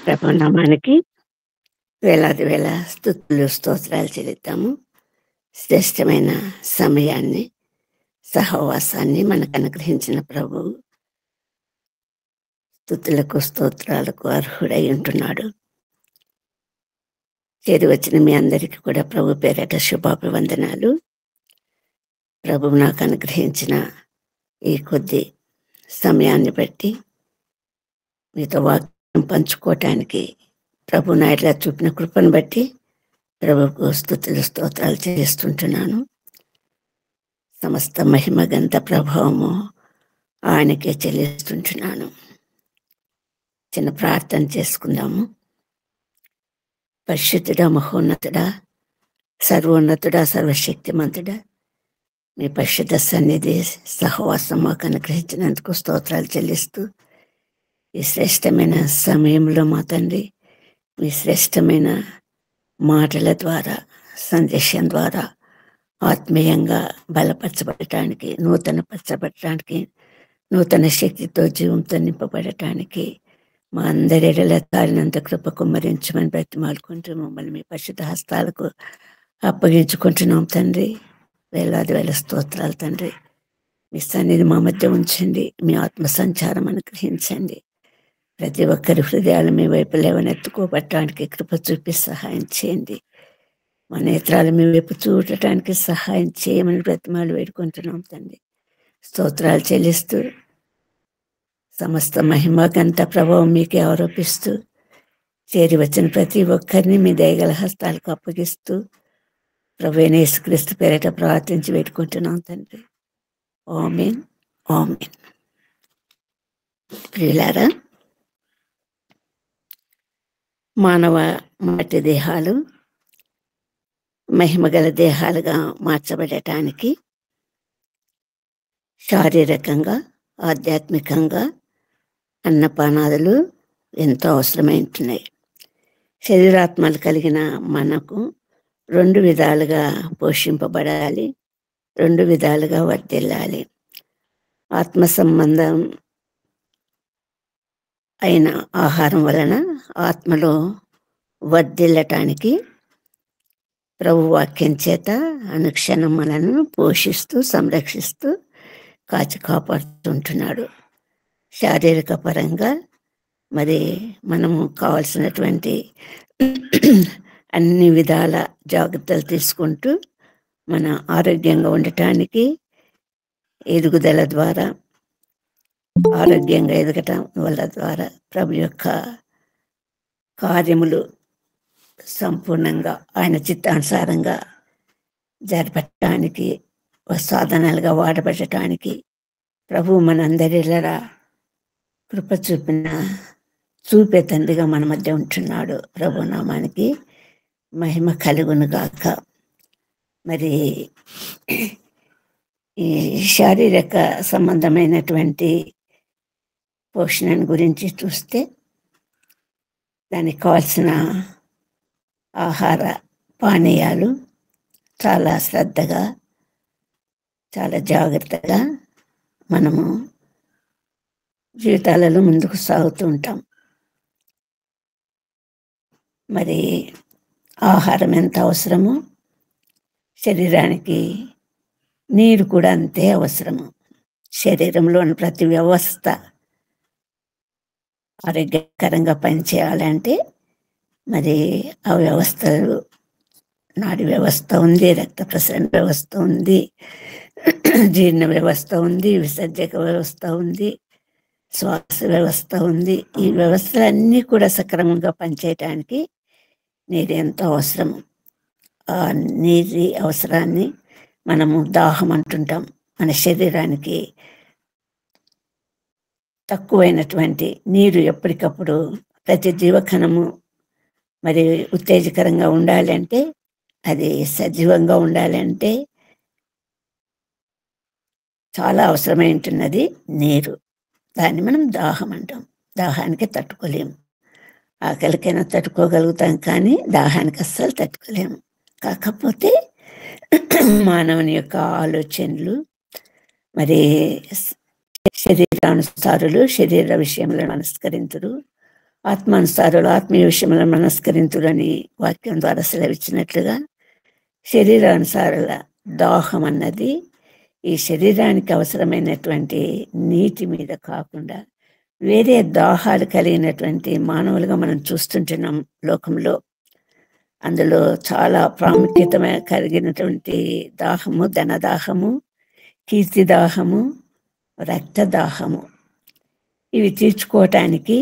ప్రభునామానికి వేలాది వేల స్తుతులు స్తోత్రాలు చెల్లిద్దాము. శ్రేష్టమైన సమయాన్ని, సహవాసాన్ని మనకు అనుగ్రహించిన ప్రభు స్తుతులకు స్తోత్రాలకు అర్హుడై ఉంటున్నాడు. చేరి వచ్చిన మీ అందరికీ కూడా ప్రభు పేరట శుభాభివందనాలు. ప్రభువు నాకు అనుగ్రహించిన ఈ కొద్ది సమయాన్ని బట్టి మీతో వాక్యం పంచుకోవటానికి ప్రభు నాయట్లా చూపిన కృపను బట్టి ప్రభుకు స్తుతులు స్తోత్రాలు చేస్తుంటున్నాను. సమస్త మహిమ గంత ప్రభావము ఆయనకే చెల్లిస్తుంటున్నాను. చిన్న ప్రార్థన చేసుకుందాము. పరిశుద్ధుడా, మహోన్నతుడా, సర్వోన్నతుడా, సర్వశక్తిమంతుడా, మీ పరిశుద్ధ సన్నిధి సహవాసం మాకు అనుగ్రహించినందుకు స్తోత్రాలు చెల్లిస్తూ ఈ శ్రేష్టమైన సమయంలో మా తండ్రి మీ శ్రేష్టమైన మాటల ద్వారా, సందేశం ద్వారా ఆత్మీయంగా బలపరచబడటానికి, నూతనపరచబడటానికి, నూతన శక్తితో జీవంతో నింపబడటానికి మా అందరి ఎడల తారినంత కృప కుమ్మరించమని బ్రతిమాలుకుంటూ మమ్మల్ని మీ పరిశుద్ధ హస్తాలకు అప్పగించుకుంటున్నాం తండ్రి. వేలాది వేల స్తోత్రాలు తండ్రి. మీ సన్నిధి మా మధ్య ఉంచండి. మీ ఆత్మ సంచారం అనుగ్రహించండి. ప్రతి ఒక్కరి హృదయాలు మీ వైపు లేవనెత్తుకోబట్టడానికి కృప చూపి సహాయం చేయండి. మా నేత్రాలు మీ వైపు చూడటానికి సహాయం చేయమని బ్రతిమాలు వేడుకుంటున్నాం తండ్రి. స్తోత్రాలు చెల్లిస్తూ సమస్త మహిమ గంత ప్రభావం మీకే ఆరోపిస్తూ చేరి వచ్చిన ప్రతి ఒక్కరిని మీ దయగల హస్తాలకు అప్పగిస్తూ ప్రభువైన యేసుక్రీస్తు పేరిట ప్రార్థించి వేడుకుంటున్నాం తండ్రి. ఆమేన్, ఆమేన్. ప్రియులారా, మానవ మట్టి దేహాలు మహిమగల దేహాలుగా మార్చబడటానికి శారీరకంగా, ఆధ్యాత్మికంగా అన్నపానాదులు ఎంతో అవసరమైంటున్నాయి. శరీరాత్మలు కలిగిన మనకు రెండు విధాలుగా పోషింపబడాలి, రెండు విధాలుగా వర్ధిల్లాలి. ఆత్మ సంబంధం అయిన ఆహారం వలన ఆత్మలో వర్ధిల్లటానికి ప్రభు వాక్యం చేత అనుక్షణం మనను పోషిస్తూ సంరక్షిస్తూ కాచి కాపాడుతుంటున్నాడు. శారీరక పరంగా మరి మనము కావాల్సినటువంటి అన్ని విధాల జాగ్రత్తలు తీసుకుంటూ మన ఆరోగ్యంగా ఉండటానికి ఎదుగుదల ద్వారా, ఆరోగ్యంగా ఎదగటం వల్ల ద్వారా ప్రభు యొక్క కార్యములు సంపూర్ణంగా ఆయన చిత్తానుసారంగా జరపటానికి, సాధనాలుగా వాడబడటానికి ప్రభు మనందరిలా కృప చూపే తండ్రిగా మన మధ్య ఉంటున్నాడు. ప్రభు నామానికి మహిమ కలుగును గాక. మరి ఈ శారీరక సంబంధమైనటువంటి పోషణను గురించి చూస్తే దానికి కావాల్సిన ఆహార పానీయాలు చాలా శ్రద్ధగా, చాలా జాగ్రత్తగా మనము జీవితాలలో ముందుకు సాగుతూ ఉంటాం. మరి ఆహారం ఎంత అవసరమో శరీరానికి నీరు కూడా అంతే అవసరము. శరీరంలోని ప్రతి వ్యవస్థ ఆరోగ్యకరంగా పనిచేయాలంటే మరి ఆ వ్యవస్థలు, నాడి వ్యవస్థ ఉంది, రక్త ప్రసరణ వ్యవస్థ ఉంది, జీర్ణ వ్యవస్థ ఉంది, విసర్జక వ్యవస్థ ఉంది, శ్వాస వ్యవస్థ ఉంది. ఈ వ్యవస్థలన్నీ కూడా సక్రమంగా పనిచేయటానికి నీరు ఎంతో అవసరము. ఆ నీటి అవసరాన్ని మనము దాహం అంటుంటాం. మన శరీరానికి తక్కువైనటువంటి నీరు ఎప్పటికప్పుడు ప్రతి జీవకణము మరి ఉత్తేజకరంగా ఉండాలంటే, అది సజీవంగా ఉండాలంటే చాలా అవసరమై ఉంటున్నది నీరు. దాన్ని మనం దాహం అంటాం. దాహానికి తట్టుకోలేము. ఆకలికైనా తట్టుకోగలుగుతాం కానీ దాహానికి అస్సలు తట్టుకోలేము. కాకపోతే మానవుని యొక్క ఆలోచనలు మరి శరీరానుసారులు శరీర విషయంలో మనస్కరించరు. ఆత్మానుసారులు ఆత్మీయ విషయంలో మనస్కరింతులని వాక్యం ద్వారా సెలవిచ్చినట్లుగా శరీరానుసారుల దాహం అన్నది ఈ శరీరానికి అవసరమైనటువంటి నీటి మీద కాకుండా వేరే దాహాలు కలిగినటువంటి మానవులుగా మనం చూస్తుంటున్నాం లోకంలో. అందులో చాలా ప్రాముఖ్యత కలిగినటువంటి దాహము ధనదాహము, కీర్తిదాహము, రక్తదాహము. ఇవి తీర్చుకోవటానికి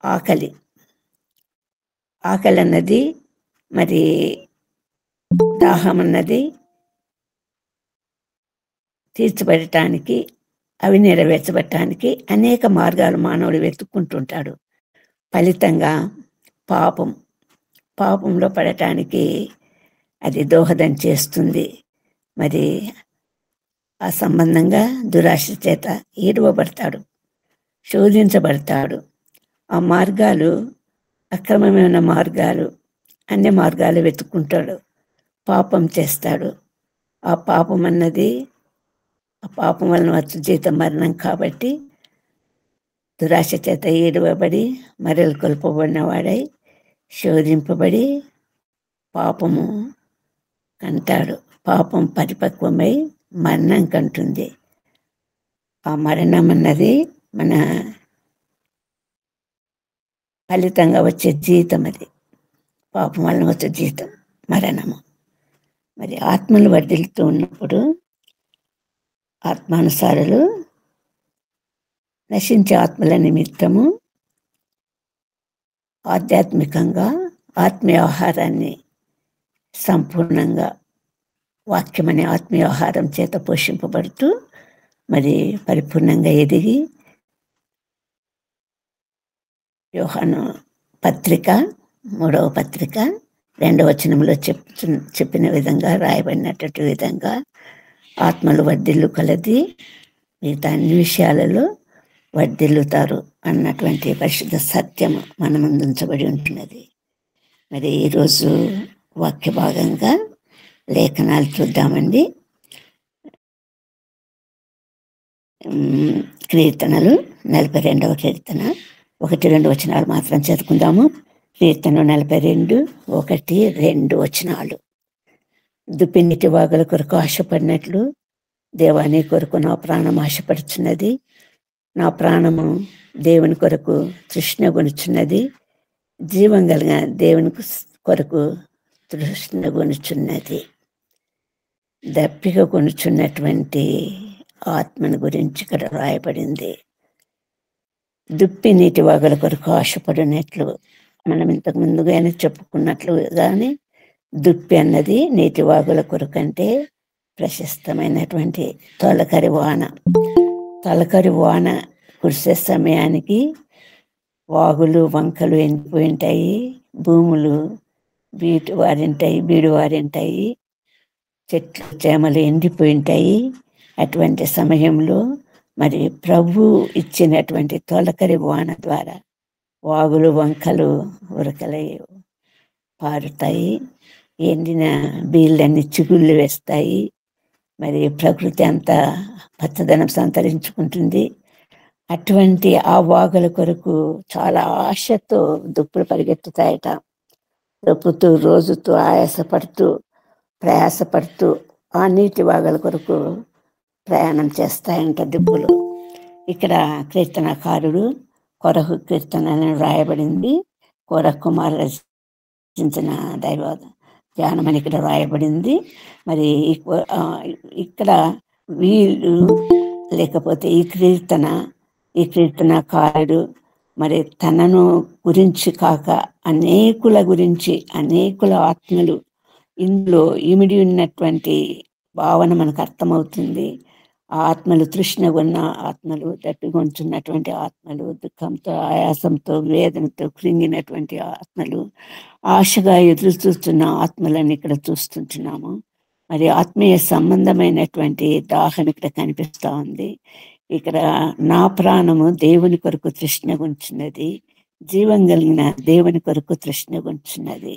ఆకలి అన్నది మరి దాహం అన్నది తీర్చబడటానికి, అవి నెరవేర్చబడటానికి అనేక మార్గాలు మానవుడు వెతుక్కుంటుంటాడు. ఫలితంగా పాపంలో పడటానికి అది దోహదం చేస్తుంది. మరి ఆ సంబంధంగా దురాశ చేత ఈడవబడతాడు, శోధించబడతాడు. ఆ మార్గాలు అక్రమమైన మార్గాలు, అన్ని మార్గాలు వెతుక్కుంటాడు, పాపం చేస్తాడు. ఆ పాపం అన్నది ఆ పాపం వలన వచ్చు జీతం మరణం కాబట్టి దురాశ చేత ఈడవబడి మరలు కొల్పబడిన వాడై శోధింపబడి పాపము కంటాడు. పాపం పరిపక్వమై మరణం కంటుంది. ఆ మరణం అన్నది మన ఫలితంగా వచ్చే జీతం. అది పాపం వలన వచ్చే జీతం మరణము. మరి ఆత్మలు వర్ధిల్లుతూ ఉన్నప్పుడు ఆత్మానుసారులు నశించే ఆత్మల నిమిత్తము ఆధ్యాత్మికంగా ఆత్మీయ ఆహారాన్ని సంపూర్ణంగా వాక్యమనే ఆత్మీయ ఆహారం చేత పోషింపబడుతూ మరి పరిపూర్ణంగా ఎదిగి యోహాను పత్రిక 3వ పత్రిక 2వ వచనంలో చెప్పిన విధంగా, రాయబడినటువంటి విధంగా ఆత్మలు వర్ధిల్లు కలది మిగతా అన్ని విషయాలలో వర్ధిల్లుతారు అన్నటువంటి పరిశుద్ధ సత్యం మన ముందు ఉంచబడి ఉంటున్నది. మరి ఈరోజు వాక్య భాగంగా లేఖనాలు చూద్దామండి. కీర్తనలు 42వ కీర్తన 1-2 వచనాలు మాత్రం చదువుకుందాము. కీర్తన 42 1-2 వచనాలు. దుప్పినీటి వాగుల కొరకు ఆశపడినట్లు దేవాని కొరకు నా ప్రాణం ఆశపడుచున్నది. నా ప్రాణము దేవుని కొరకు తృష్ణగొనుచున్నది. జీవం కలిగిన దేవుని కొరకు తృష్ణగొనుచున్నది. దప్పిక కొనుచున్నటువంటి ఆత్మను గురించి ఇక్కడ రాయబడింది. దుప్పి నీటి వాగుల కొరకు ఆశపడినట్లు, మనం ఇంతకు ముందుగానే చెప్పుకున్నట్లుగానే దుప్పి అన్నది నీటి వాగుల కొరకు అంటే ప్రశస్తమైనటువంటి తొలకరి వాన కురిసే సమయానికి వాగులు వంకలు ఎండిపోయి ఉంటాయి, భూములు బీడు వారింటాయి, చెట్లు చేమలు ఎండిపోయి ఉంటాయి. అటువంటి సమయంలో మరి ప్రభు ఇచ్చినటువంటి తొలకరి వాన ద్వారా వాగులు వంకలు ఉరకలై పారుతాయి, ఎండిన బీళ్ళన్నీ చిగుళ్ళు వేస్తాయి. మరి ప్రకృతి అంతా పచ్చదనం సంతరించుకుంటుంది. అటువంటి ఆ వాగుల కొరకు చాలా ఆశతో దుప్పులు పరిగెత్తుతాయట. దొప్పుతూ రోజుతూ ప్రయాసపడుతూ ఆ నీటి వాగుల కొరకు ప్రయాణం చేస్తాయంట దుప్పులు. ఇక్కడ కీర్తనకారుడు కొరహు కీర్తనని రాయబడింది. కొరహు కుమారుడు రచించిన దైవ ధ్యానం అని ఇక్కడ రాయబడింది. మరి ఇక్కడ వీళ్ళు లేకపోతే ఈ కీర్తనకారుడు మరి తనను గురించి కాక అనేకుల గురించి, అనేకుల ఆత్మలు ఇందులో ఇమిడి ఉన్నటువంటి భావన మనకు అర్థమవుతుంది. ఆత్మలు తృష్ణగొన్న ఆత్మలు, దప్పిగొంచున్నటువంటి ఆత్మలు, దుఃఖంతో ఆయాసంతో వేదనతో కృంగినటువంటి ఆత్మలు, ఆశగా ఎదురు చూస్తున్న ఆత్మలను ఇక్కడ చూస్తుంటున్నాము. మరి ఆత్మీయ సంబంధమైనటువంటి దాహం ఇక్కడ కనిపిస్తూ ఉంది. ఇక్కడ నా ప్రాణము దేవుని కొరకు తృష్ణగొంచున్నది, జీవం కలిగిన దేవుని కొరకు తృష్ణగొంచున్నది.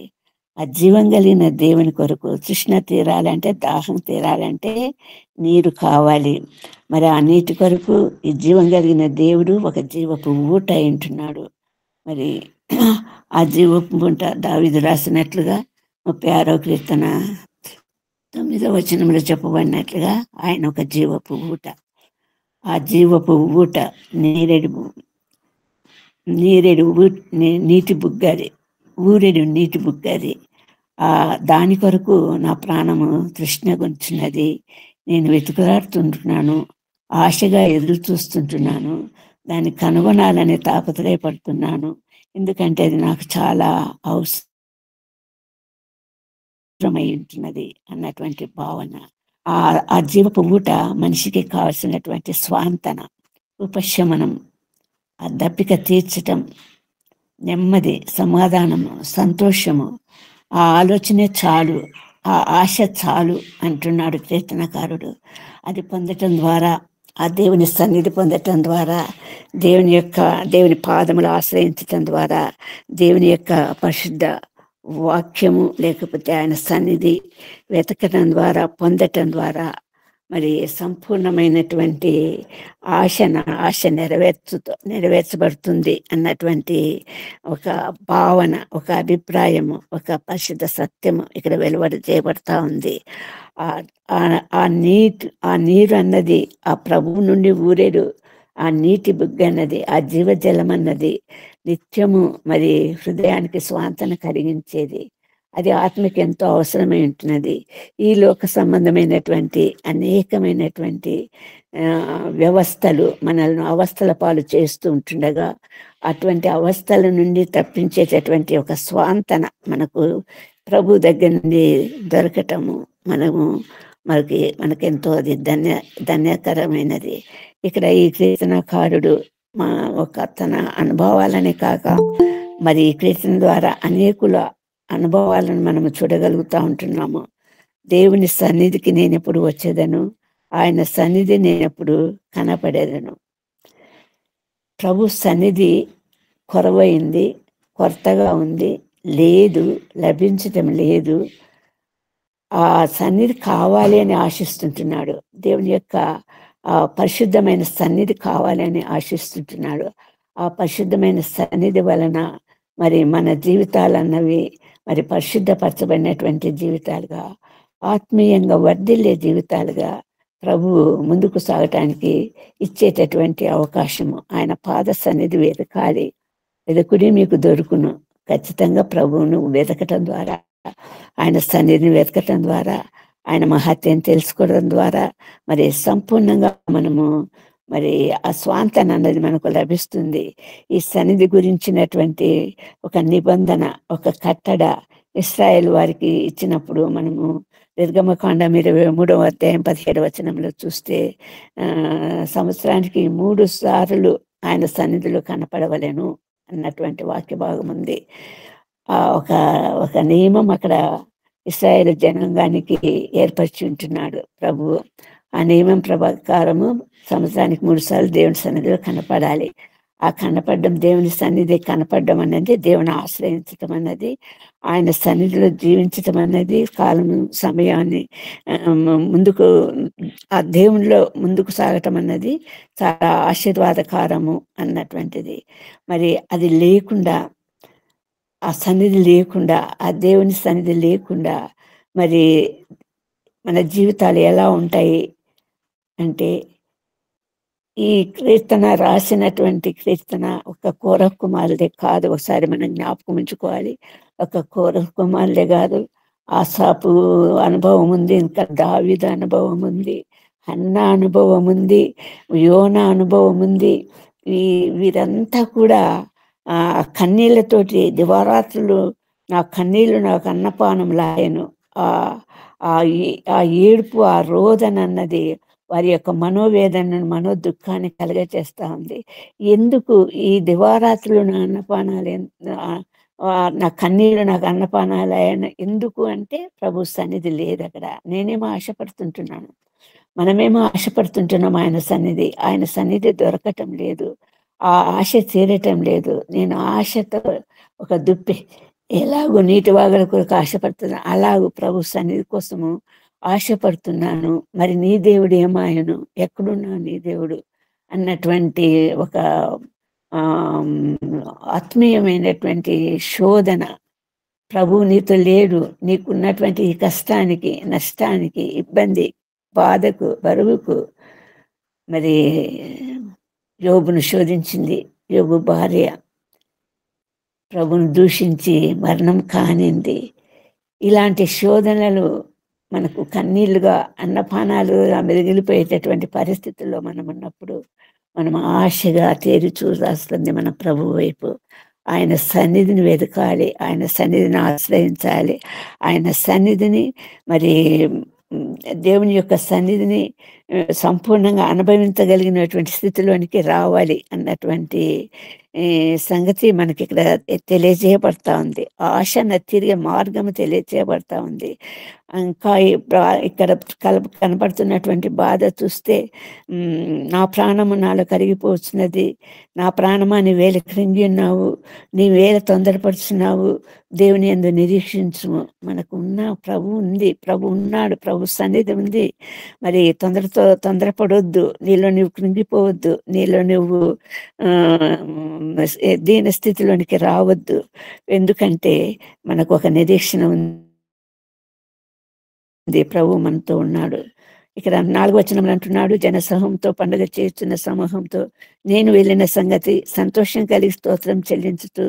ఆ జీవం కలిగిన దేవుని కొరకు తృష్ణ తీరాలంటే, దాహం తీరాలంటే నీరు కావాలి. మరి ఆ నీటి కొరకు ఈ జీవం కలిగిన దేవుడు ఒక జీవపు ఊట అయింటున్నాడు. మరి ఆ జీవపు ఊట దావీదు రాసినట్లుగా 36వ కీర్తన 9వ వచనంలో చెప్పబడినట్లుగా ఆయన ఒక జీవపు ఊట. ఆ జీవపు ఊట నీటి బుగ్గది, ఊరెడు నీటి బుగ్గది. దాని కొరకు నా ప్రాణము తృష్ణగొంచున్నది. నేను వెతుకులాడుతుంటున్నాను, ఆశగా ఎదురు చూస్తుంటున్నాను, దాన్ని కనుగొనాలని తాపత్రయపడుతున్నాను. ఎందుకంటే అది నాకు చాలా అవసరమై ఉంటున్నది అన్నటువంటి భావన. ఆ జీవపు ఊట మనిషికి కావలసినటువంటి స్వాంతన, ఉపశమనం, ఆ దప్పిక తీర్చటం, నెమ్మది, సమాధానము, సంతోషము, ఆ ఆలోచనే చాలు, ఆ ఆశ చాలు అంటున్నాడు కీర్తనకారుడు. అది పొందటం ద్వారా, ఆ దేవుని సన్నిధి పొందటం ద్వారా, దేవుని పాదములు ఆశ్రయించటం ద్వారా, దేవుని యొక్క పరిశుద్ధ వాక్యము లేకపోతే ఆయన సన్నిధి వెతకటం ద్వారా, పొందటం ద్వారా మరి సంపూర్ణమైనటువంటి ఆశ నెరవేర్చబడుతుంది అన్నటువంటి ఒక భావన, ఒక అభిప్రాయము, ఒక పరిశుద్ధ సత్యము ఇక్కడ వెలువడి చేయబడతా ఉంది. ఆ నీరు అన్నది ఆ ప్రభువు నుండి ఊరేడు ఆ నీటి బుగ్గ అన్నది, ఆ జీవజలం అన్నది నిత్యము మరి హృదయానికి స్వాంతన కలిగించేది. అది ఆత్మకి ఎంతో అవసరమై ఉంటున్నది. ఈ లోక సంబంధమైనటువంటి అనేకమైనటువంటి వ్యవస్థలు మనల్ని అవస్థల పాలు చేస్తూ ఉంటుండగా, అటువంటి అవస్థల నుండి తప్పించేటటువంటి ఒక స్వాంతన మనకు ప్రభు దగ్గర నుండి దొరకటము మనకెంతో అది ధన్యకరమైనది. ఇక్కడ ఈ కీర్తనకారుడు తన అనుభవాలనే కాక మరి ఈ కీర్తన ద్వారా అనేకుల అనుభవాలను మనము చూడగలుగుతూ ఉంటున్నాము. దేవుని సన్నిధికి నేను ఎప్పుడు వచ్చేదను, ఆయన సన్నిధి నేను ఎప్పుడు కనపడేదను. ప్రభు సన్నిధి కొరవైంది, కొరతగా ఉంది, లేదు, లభించటం లేదు. ఆ సన్నిధి కావాలి అని ఆశిస్తుంటున్నాడు. దేవుని యొక్క పరిశుద్ధమైన సన్నిధి కావాలి అని ఆశిస్తుంటున్నాడు. ఆ పరిశుద్ధమైన సన్నిధి వలన మరి మన జీవితాలన్నవి మరి పరిశుద్ధపరచబడినటువంటి జీవితాలుగా, ఆత్మీయంగా వర్ధిల్లే జీవితాలుగా ప్రభువు ముందుకు సాగటానికి ఇచ్చేటటువంటి అవకాశము. ఆయన పాద సన్నిధి వెతకాలి, వెతుకుడి మీకు దొరుకును. ఖచ్చితంగా ప్రభువును వెతకటం ద్వారా, ఆయన సన్నిధిని వెతకటం ద్వారా, ఆయన మహత్యం తెలుసుకోవడం ద్వారా మరి సంపూర్ణంగా మనము మరి ఆ స్వాంతన అన్నది మనకు లభిస్తుంది. ఈ సన్నిధి గురించినటువంటి ఒక నిబంధన, ఒక కట్టడ ఇశ్రాయేల్ వారికి ఇచ్చినప్పుడు మనము నిర్గమకాండం 23వ అధ్యాయం 17వ వచనంలో చూస్తే సంవత్సరానికి 3 సార్లు ఆయన సన్నిధిలో కనపడవలెను అన్నటువంటి వాక్య భాగం ఉంది. ఒక నియమం అక్కడ ఇశ్రాయేలు జనాంగానికి ఏర్పరిచి ఉంటున్నాడు ప్రభువు. ఆ నియమం ప్రకారము సంవత్సరానికి 3 సార్లు దేవుని సన్నిధిలో కనపడాలి. ఆ కనపడడం, దేవుని సన్నిధి కనపడడం అన్నది, దేవుని ఆశ్రయించటం అన్నది, ఆయన సన్నిధిలో జీవించటం అన్నది, కాలం సమయాన్ని ముందుకు ఆ దేవునిలో ముందుకు సాగటం అన్నది చాలా ఆశీర్వాదకరము అన్నటువంటిది. మరి అది లేకుండా, ఆ సన్నిధి లేకుండా, ఆ దేవుని సన్నిధి లేకుండా మరి మన జీవితాలు ఎలా ఉంటాయి అంటే, ఈ కీర్తన రాసినటువంటి కీర్తన ఒక కోరహ కుమారుడే కాదు. ఒకసారి మనం జ్ఞాపకం ఉంచుకోవాలి. ఒక కోరహ కుమారుడే కాదు, ఆసాపు అనుభవం ఉంది, ఇంకా దావీదు అనుభవం ఉంది, హన్నా అనుభవం ఉంది, యోనా అనుభవం ఉంది. వీరంతా కూడా కన్నీళ్లతోటి దివారాత్రులు నా కన్నీళ్లు నాకు అన్నపానం లాయను. ఆ ఏడుపు, ఆ రోదన అన్నది వారి యొక్క మనోవేదనను, మనోదుఃఖాన్ని కలగచేస్తూ ఉంది. ఎందుకు ఈ దివారాత్రులు నా అన్నపానాలు, నా కన్నీళ్ళు నాకు అన్నపానాలు ఆయన ఎందుకు అంటే, ప్రభు సన్నిధి లేదు అక్కడ. నేనేమో ఆశపడుతుంటున్నాను, మనమేమో ఆశపడుతుంటున్నాం ఆయన సన్నిధి దొరకటం లేదు, ఆ ఆశ తీరటం లేదు. నేను ఆశతో ఒక దుప్పి ఎలాగో నీటి వాగుల కొరకు ఆశపడుతున్నాను, అలాగూ ప్రభు సన్నిధి కోసము ఆశపడుతున్నాను. మరి నీ దేవుడు ఏమాయను, ఎక్కడున్నా నీ దేవుడు అన్నటువంటి ఒక ఆత్మీయమైనటువంటి శోధన. ప్రభువు నీతో లేడు, నీకున్నటువంటి ఈ కష్టానికి, నష్టానికి, ఇబ్బంది, బాధకు, బరువుకు మరి యోబును శోధించింది. యోబు భార్య ప్రభువును దూషించి మరణం కానింది. ఇలాంటి శోధనలు మనకు కన్నీళ్లుగా, అన్నపానాలుగా మెదిగిలిపోయేటటువంటి పరిస్థితుల్లో మనం ఉన్నప్పుడు మనం ఆశగా తేరి చూడాల్సింది మన ప్రభు వైపు. ఆయన సన్నిధిని వెతకాలి, ఆయన సన్నిధిని ఆశ్రయించాలి, ఆయన సన్నిధిని మరి దేవుని యొక్క సన్నిధిని సంపూర్ణంగా అనుభవించగలిగినటువంటి స్థితిలోనికి రావాలి అన్నటువంటి సంగతి మనకి ఇక్కడ తెలియజేయబడతా ఉంది. ఆశ తిరిగే మార్గం తెలియజేయబడతా ఉంది. ఇంకా ఇక్కడ కనపడుతున్నటువంటి బాధ చూస్తే, నా ప్రాణము నాలో కరిగిపోతున్నది, నా ప్రాణమా నీ వేళ కృంగి ఉన్నావు, నీ వేళ తొందరపరుచున్నావు, దేవుని యందు నిరీక్షించుము. మనకు ఉన్న ప్రభు ఉంది, ప్రభు ఉన్నాడు, ప్రభు సన్నిధి ఉంది. మరి తొందరపడొద్దు, నీలో నువ్వు కృంగిపోవద్దు, నీలో నువ్వు దీన స్థితిలోనికి రావద్దు. ఎందుకంటే మనకు ఒక నిరీక్షణ ఉంది, ప్రభు మనతో ఉన్నాడు. ఇక్కడ 4వ వచనంలో అంటున్నాడు, జనసమూహంతో పండుగ చేస్తున్న సమూహంతో నేను వెళ్ళిన సంగతి సంతోషం కలిగి స్తోత్రం చెల్లించుతూ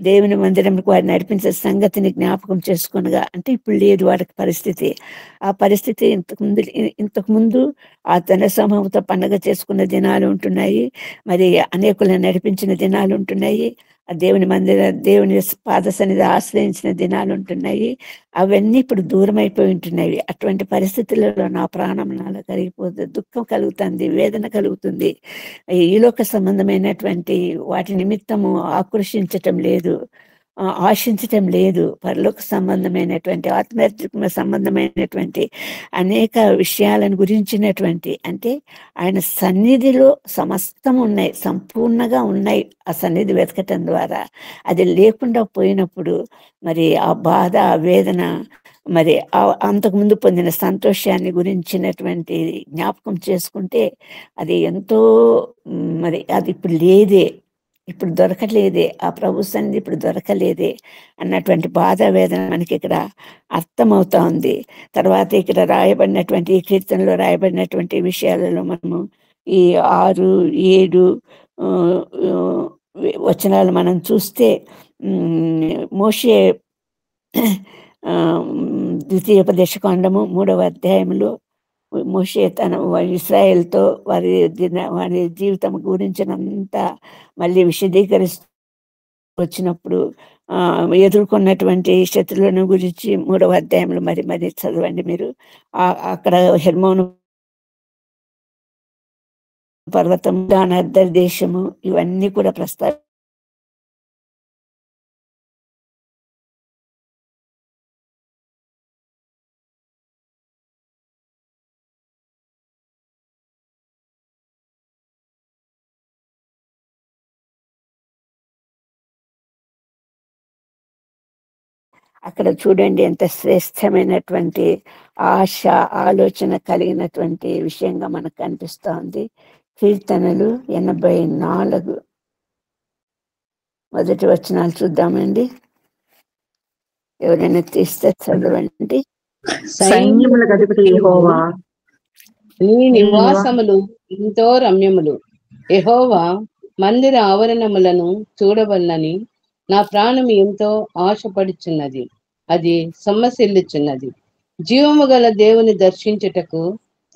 దేవుని మందిరంకు వారిని నడిపించే సంగతిని జ్ఞాపకం చేసుకొనగా. అంటే ఇప్పుడు లేదు వారికి పరిస్థితి. ఆ పరిస్థితి ఇంతకుముందు ఆ జనసమూహంతో పండుగ చేసుకున్న దినాలు ఉంటున్నాయి, మరి అనేకులను నడిపించిన దినాలు ఉంటున్నాయి, ఆ దేవుని పాద సన్నిధి ఆశ్రయించిన దినాలు ఉంటున్నాయి. అవన్నీ ఇప్పుడు దూరం అయిపోయి ఉంటున్నాయి. అటువంటి పరిస్థితులలో నా ప్రాణం నాలో కరిగిపోతుంది, దుఃఖం కలుగుతుంది, వేదన కలుగుతుంది. ఈ లోక సంబంధమైనటువంటి వాటి నిమిత్తము ఆకర్షించటం లేదు, ఆశించటం లేదు. పరలోక సంబంధమైనటువంటి, ఆత్మీయ సంబంధమైనటువంటి అనేక విషయాలను గురించినటువంటి, అంటే ఆయన సన్నిధిలో సమస్తం ఉన్నాయి, సంపూర్ణంగా ఉన్నాయి. ఆ సన్నిధి వెతకటం ద్వారా అది లేకుండా పోయినప్పుడు మరి ఆ బాధ, ఆ వేదన, మరి అంతకుముందు పొందిన సంతోషాన్ని గురించినటువంటి జ్ఞాపకం చేసుకుంటే అది ఎంతో, మరి అది ఇప్పుడు లేదే, ఇప్పుడు దొరకలేదే, ఆ ప్రభు సన్నిధి ఇప్పుడు దొరకలేదే అన్నటువంటి బాధ, వేదన మనకి ఇక్కడ అర్థమవుతా ఉంది. తర్వాత ఇక్కడ రాయబడినటువంటి, ఈ కీర్తనలో రాయబడినటువంటి విషయాలలో మనము ఈ 6, 7 వచనాలు మనం చూస్తే, మోషే ద్వితీయోపదేశకాండము 3వ అధ్యాయంలో మోషే తన ఇశ్రాయేలుతో వారి జీవితం గురించినంతా మళ్ళీ విశదీకరిస్తూ వచ్చినప్పుడు ఎదుర్కొన్నటువంటి శత్రువులను గురించి 3వ అధ్యాయంలో మరి చదవండి మీరు. అక్కడ హెర్మోను పర్వతం, దాని అద్దరి దేశము, ఇవన్నీ కూడా అక్కడ చూడండి ఎంత శ్రేష్టమైనటువంటి ఆశ, ఆలోచన కలిగినటువంటి విషయంగా మనకు కనిపిస్తూ ఉంది. కీర్తనలు 84 మొదటి వచనాలు చూద్దామండి. ఎవరైనా తీస్తే చదవండి. సైన్యములకు అధిపతి యెహోవా, నీ నివాసములు ఎంతో రమ్యములు. యెహోవా మందిర ఆవరణములను చూడవలనని నా ప్రాణం ఎంతో ఆశపడుచున్నది, అది సొమ్మసిల్లుచున్నది. జీవము గల దేవుని దర్శించుటకు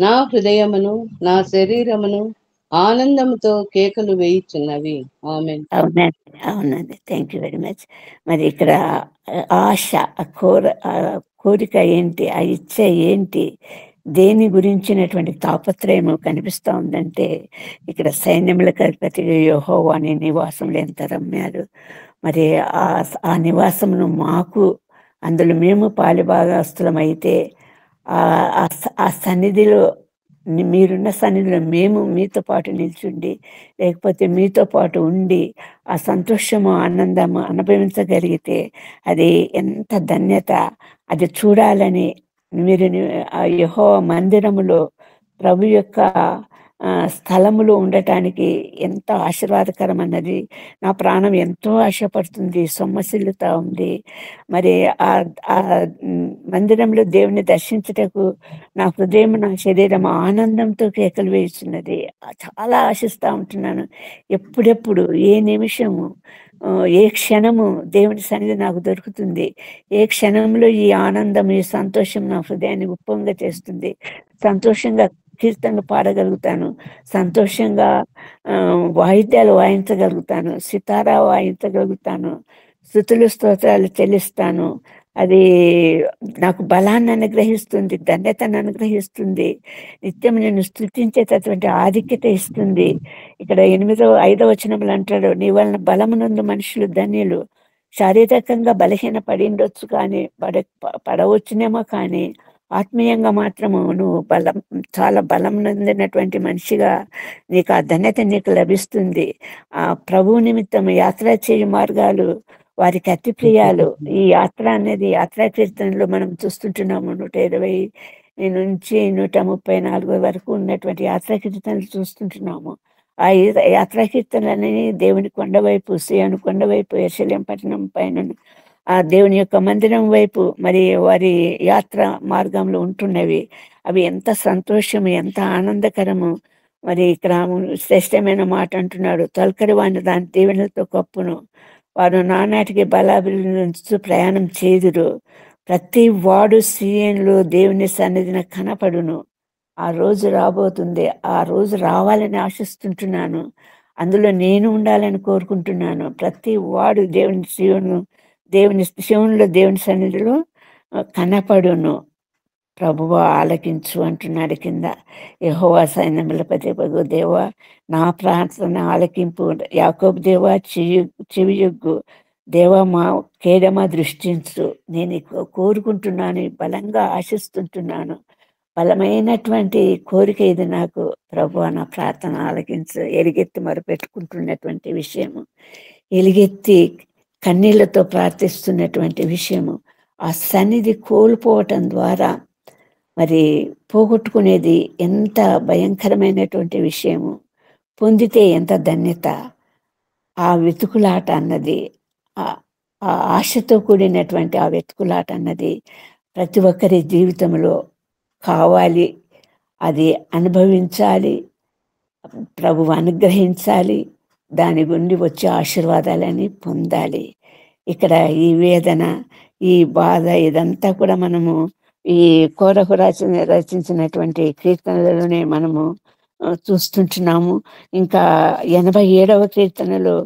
నా హృదయమును నా శరీరమును ఆనందముతో కేకలు వేయుచున్నవి. ఆమేన్. అవునండి, థ్యాంక్ యూ వెరీ మచ్. మరి ఇక్కడ ఆశ, కోరిక ఏంటి, ఆ ఇచ్చ ఏంటి, దేని గురించినటువంటి తాపత్రయము కనిపిస్తూ ఉందంటే, ఇక్కడ సైన్యములకు అధిపతి యెహోవా అనే నివాసంలో ఎంత రమ్యాలు. మరి ఆ నివాసమును మాకు, అందులో మేము పాలిభాగస్తులమైతే ఆ సన్నిధిలో, మీరున్న సన్నిధిలో మేము మీతో పాటు నిల్చుండి, లేకపోతే మీతో పాటు ఉండి ఆ సంతోషము, ఆనందము అనుభవించగలిగితే అది ఎంత ధన్యత. అది చూడాలని మీరు ఆ యెహోవా మందిరములో ప్రభు యొక్క స్థలములో ఉండటానికి ఎంత ఆశీర్వాదకరం అన్నది నా ప్రాణం ఎంతో ఆశపడుతుంది, సొమ్మసిల్లుతా ఉంది. మరి ఆ మందిరంలో దేవుని దర్శించుటకు నా హృదయం, నా శరీరం ఆనందంతో కేకలు వేస్తున్నది. చాలా ఆశిస్తా ఉంటున్నాను. ఎప్పుడెప్పుడు, ఏ నిమిషము, ఏ క్షణము దేవుని సన్నిధి నాకు దొరుకుతుంది, ఏ క్షణంలో ఈ ఆనందం, ఈ సంతోషం నా హృదయాన్ని ఉప్పొంగ చేస్తుంది. సంతోషంగా కీర్తనలు పాడగలుగుతాను, సంతోషంగా వాయిద్యాలు వాయించగలుగుతాను, సితారా వాయించగలుగుతాను, స్తుతులు స్తోత్రాలు చెల్లిస్తాను. అది నాకు బలాన్ని అనుగ్రహిస్తుంది, ధన్యతను అనుగ్రహిస్తుంది, నిత్యం నేను స్తుతించేటటువంటి ఆధిక్యత ఇస్తుంది. ఇక్కడ 5వ వచనంలో అంటాడు, నీ వలన బలమునందు మనుషులు ధన్యులు. శారీరకంగా బలహీన పడిండొచ్చు, కానీ పడవచ్చునేమో, కానీ ఆత్మీయంగా మాత్రము నువ్వు చాలా బలం నందినటువంటి మనిషిగా నీకు ఆ ధన్యత నీకు లభిస్తుంది. ఆ ప్రభువు నిమిత్తం యాత్ర చేయు మార్గాలు వారికి అతి ప్రియాలు. ఈ యాత్ర అనేది యాత్రా కీర్తనలు మనం చూస్తుంటున్నాము. 120 నుంచి 134 వరకు ఉన్నటువంటి యాత్రా కీర్తనలు చూస్తుంటున్నాము. ఆ యాత్రా కీర్తనలని దేవుని కొండవైపు, సియోను కొండవైపు, యెరూషలేము పట్టణం పైన ఆ దేవుని యొక్క మందిరం వైపు మరి వారి యాత్ర మార్గంలో ఉంటున్నవి. అవి ఎంత సంతోషము, ఎంత ఆనందకరము. మరి ఇక్కడ శ్రేష్టమైన మాట అంటున్నాడు, తొలకరి వాడిని దాని దీవెనలతో కప్పును, వారు నానాటికి బలాభివృద్ధి ప్రయాణం చేదురు. ప్రతి వాడు సీఎన్లో దేవుని సన్నిధిన కనపడును. ఆ రోజు రాబోతుంది, ఆ రోజు రావాలని ఆశిస్తుంటున్నాను, అందులో నేను ఉండాలని కోరుకుంటున్నాను. ప్రతి వాడు దేవుని శివునిలో దేవుని సన్నిధిలో కనపడును. ప్రభువా ఆలకించు అంటున్నాడు కింద. యెహోవా సైన్యములపతి దేవా నా ప్రార్థన ఆలకింపు. యాకోబు దేవా చెవియొగ్గు. దేవా మా కేడమ దృష్టించు. నేను కోరుకుంటున్నాను, బలంగా ఆశిస్తుంటున్నాను. బలమైనటువంటి కోరిక ఇది నాకు. ప్రభువా నా ప్రార్థన ఆలకించు. ఎలుగెత్తి మొరపెట్టుకుంటున్నటువంటి విషయము, ఎలుగెత్తి కన్నీళ్లతో ప్రార్థిస్తున్నటువంటి విషయము. ఆ సన్నిధి కోల్పోవటం ద్వారా మరి పోగొట్టుకునేది ఎంత భయంకరమైనటువంటి విషయము, పొందితే ఎంత ధన్యత. ఆ వెతుకులాట అన్నది, ఆ ఆశతో కూడినటువంటి ఆ వెతుకులాట అన్నది ప్రతి ఒక్కరి జీవితంలో కావాలి. అది అనుభవించాలి, ప్రభువు అనుగ్రహించాలి, దాని గుండి వచ్చే ఆశీర్వాదాలని పొందాలి. ఇక్కడ ఈ వేదన, ఈ బాధ, ఇదంతా కూడా మనము ఈ కోరహు రచించినటువంటి కీర్తనలలోనే మనము చూస్తుంటున్నాము. ఇంకా 87వ కీర్తనలో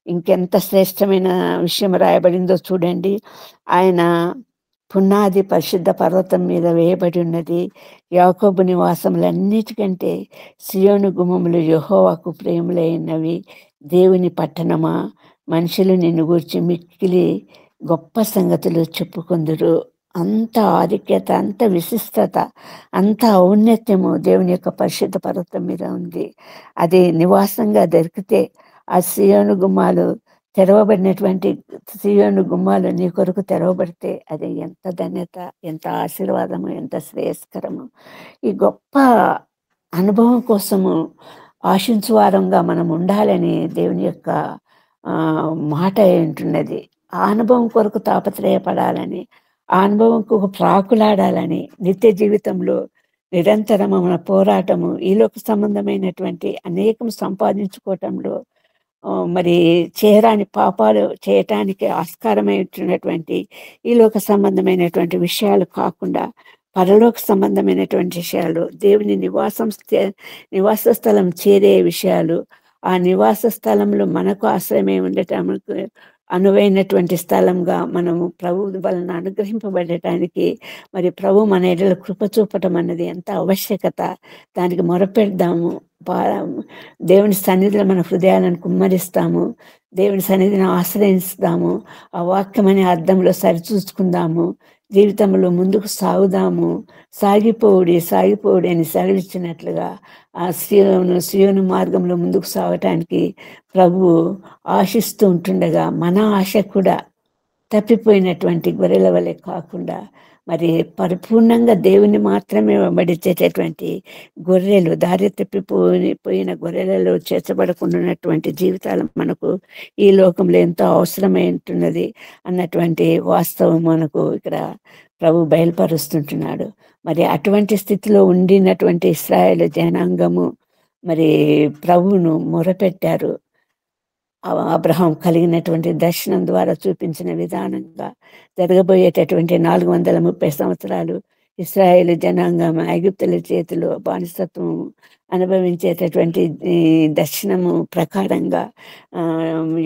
ఇంకెంత శ్రేష్టమైన విషయం రాయబడిందో చూడండి. ఆయన పునాది పరిశుద్ధ పర్వతం మీద వేయబడి ఉన్నది. యాకోబు నివాసములన్నిటికంటే సియోను గుమ్మములు యెహోవాకు ప్రేములైనవి. దేవుని పట్టణమా, మనుషులు నిన్ను గూర్చి మిక్కిలి గొప్ప సంగతులు చెప్పుకొందురు. అంత ఆధిక్యత, అంత విశిష్టత, అంత ఔన్నత్యము దేవుని యొక్క పరిశుద్ధ పర్వతం మీద ఉంది. అది నివాసంగా దొరికితే ఆ సియోను గుమ్మాలు తెరవబడినటువంటి సియోను గుమ్మాలు నీ కొరకు తెరవబడితే అది ఎంత ధన్యత, ఎంత ఆశీర్వాదము, ఎంత శ్రేయస్కరము. ఈ గొప్ప అనుభవం కోసము ఆశించువారంగా మనం ఉండాలని దేవుని యొక్క మాట ఏంటున్నది. ఆ అనుభవం కొరకు తాపత్రయపడాలని, ఆ అనుభవంకు ప్రాకులాడాలని, నిత్య జీవితంలో నిరంతరము మన పోరాటము, ఈలోక సంబంధమైనటువంటి అనేకం సంపాదించుకోవటంలో మరి చేయరాని పాపాలు చేయటానికి ఆస్కారమైనటువంటి ఈలోక సంబంధమైనటువంటి విషయాలు కాకుండా పరలోక సంబంధమైనటువంటి విషయాలు, దేవుని నివాస స్థలం చేరే విషయాలు, ఆ నివాస స్థలంలో మనకు ఆశ్రయమై ఉండటానికి అనువైనటువంటి స్థలంగా మనము ప్రభు వలన అనుగ్రహింపబడటానికి మరి ప్రభు మన ఎడల కృప చూపటం అన్నది ఎంత ఆవశ్యకత. దానికి మొరపెడదాము. దేవుని సన్నిధిలో మన హృదయాలను కుమ్మరిస్తాము, దేవుని సన్నిధిని ఆశ్రయిస్తాము, ఆ వాక్యమనే అర్థంలో సరిచూసుకుందాము, జీవితంలో ముందుకు సాగుదాము. సాగిపోవుడి అని సెలవిచ్చినట్లుగా ఆ సియోను మార్గంలో ముందుకు సాగటానికి ప్రభువు ఆశిస్తూ ఉంటుండగా మన ఆశ కూడా తప్పిపోయినటువంటి గొర్రెల వలె కాకుండా మరి పరిపూర్ణంగా దేవుని మాత్రమే వెంబడించేటటువంటి గొర్రెలు, దారి తప్పిపోయిన గొర్రెలలో చేర్చబడకుండా జీవితాలు మనకు ఈ లోకంలో ఎంతో అవసరమై ఉంటున్నది అన్నటువంటి వాస్తవం మనకు ఇక్కడ ప్రభు బయలుపరుస్తుంటున్నాడు. మరి అటువంటి స్థితిలో ఉండినటువంటి ఇశ్రాయేలు జనాంగము మరి ప్రభువును మొరపెట్టారు. అబ్రహాం కలిగినటువంటి దర్శనం ద్వారా చూపించిన విధానంగా జరగబోయేటటువంటి 430 సంవత్సరాలు ఇశ్రాయేలు జనాంగం ఐగుప్తుల చేతిలో బానిసత్వం అనుభవించేటటువంటి దర్శనము ప్రకారంగా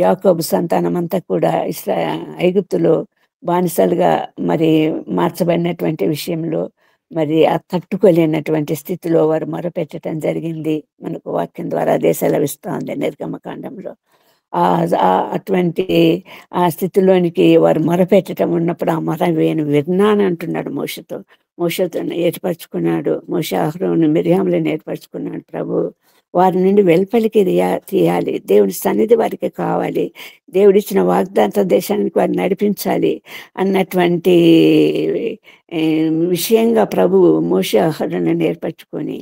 యాకోబు సంతానం అంతా కూడా ఐగుప్తులో బానిసలుగా మరి మార్చబడినటువంటి విషయంలో మరి ఆ తట్టుకోలేనటువంటి స్థితిలో వారు మొరపెట్టడం జరిగింది. మనకు వాక్యం ద్వారా అదే సెలవిస్తోంది నిర్గమకాండంలో. అటువంటి ఆ స్థితిలోనికి వారు మొరపెట్టడం ఉన్నప్పుడు ఆ మొర విన్నాను అంటున్నాడు మోషతో ఏర్పరచుకున్నాడు. మోషే అహరోను మిర్యాములను ఏర్పరచుకున్నాడు ప్రభు. వారి నుండి వెలుపలికి తీయాలి. దేవుని సన్నిధి వారికి కావాలి. దేవుడిచ్చిన వాగ్దాంత దేశానికి వారిని నడిపించాలి అన్నటువంటి విషయంగా ప్రభు మోషే అహరోనును ఏర్పరచుకొని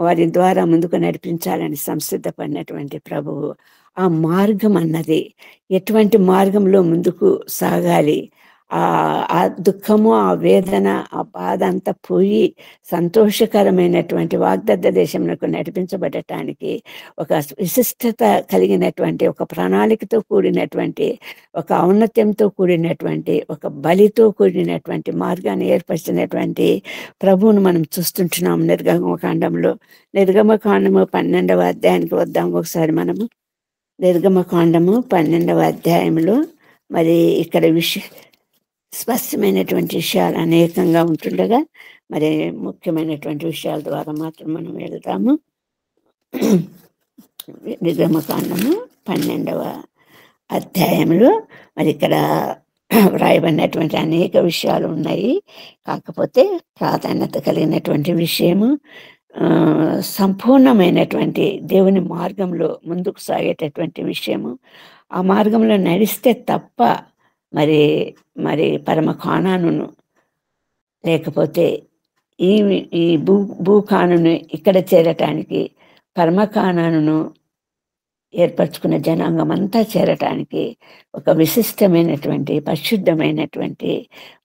వారి ద్వారా ముందుకు నడిపించాలని సంసిద్ధపడినటువంటి ప్రభువు ఆ మార్గం అన్నది ఎటువంటి మార్గంలో ముందుకు సాగాలి, ఆ దుఃఖము, ఆ వేదన, ఆ బాధ అంతా పోయి సంతోషకరమైనటువంటి వాగ్దత్త దేశంలో నడిపించబడటానికి ఒక విశిష్టత కలిగినటువంటి, ఒక ప్రణాళికతో కూడినటువంటి, ఒక ఔన్నత్యంతో కూడినటువంటి, ఒక బలితో కూడినటువంటి మార్గాన్ని ఏర్పరిచినటువంటి ప్రభువును మనం చూస్తుంటున్నాం నిర్గమకాండంలో. నిర్గమకాండము 12వ అధ్యాయానికి వద్దాం ఒకసారి మనము. నిర్గమకాండము 12వ అధ్యాయంలో మరి ఇక్కడ స్పష్టమైనటువంటి విషయాలు అనేకంగా ఉంటుండగా మరి ముఖ్యమైనటువంటి విషయాల ద్వారా మాత్రం మనం వెళ్తాము. నిర్గమకాండము 12వ అధ్యాయంలో మరి ఇక్కడ వ్రాయబడినటువంటి అనేక విషయాలు ఉన్నాయి. కాకపోతే ప్రాధాన్యత కలిగినటువంటి విషయము సంపూర్ణమైనటువంటి దేవుని మార్గంలో ముందుకు సాగేటటువంటి విషయము. ఆ మార్గంలో నడిస్తే తప్ప మరి మరి పరమ కానానును లేకపోతే ఈ భూకానును ఇక్కడ చేరటానికి, పరమ కానానును ఏర్పరచుకున్న జనాంగం అంతా చేరటానికి ఒక విశిష్టమైనటువంటి పరిశుద్ధమైనటువంటి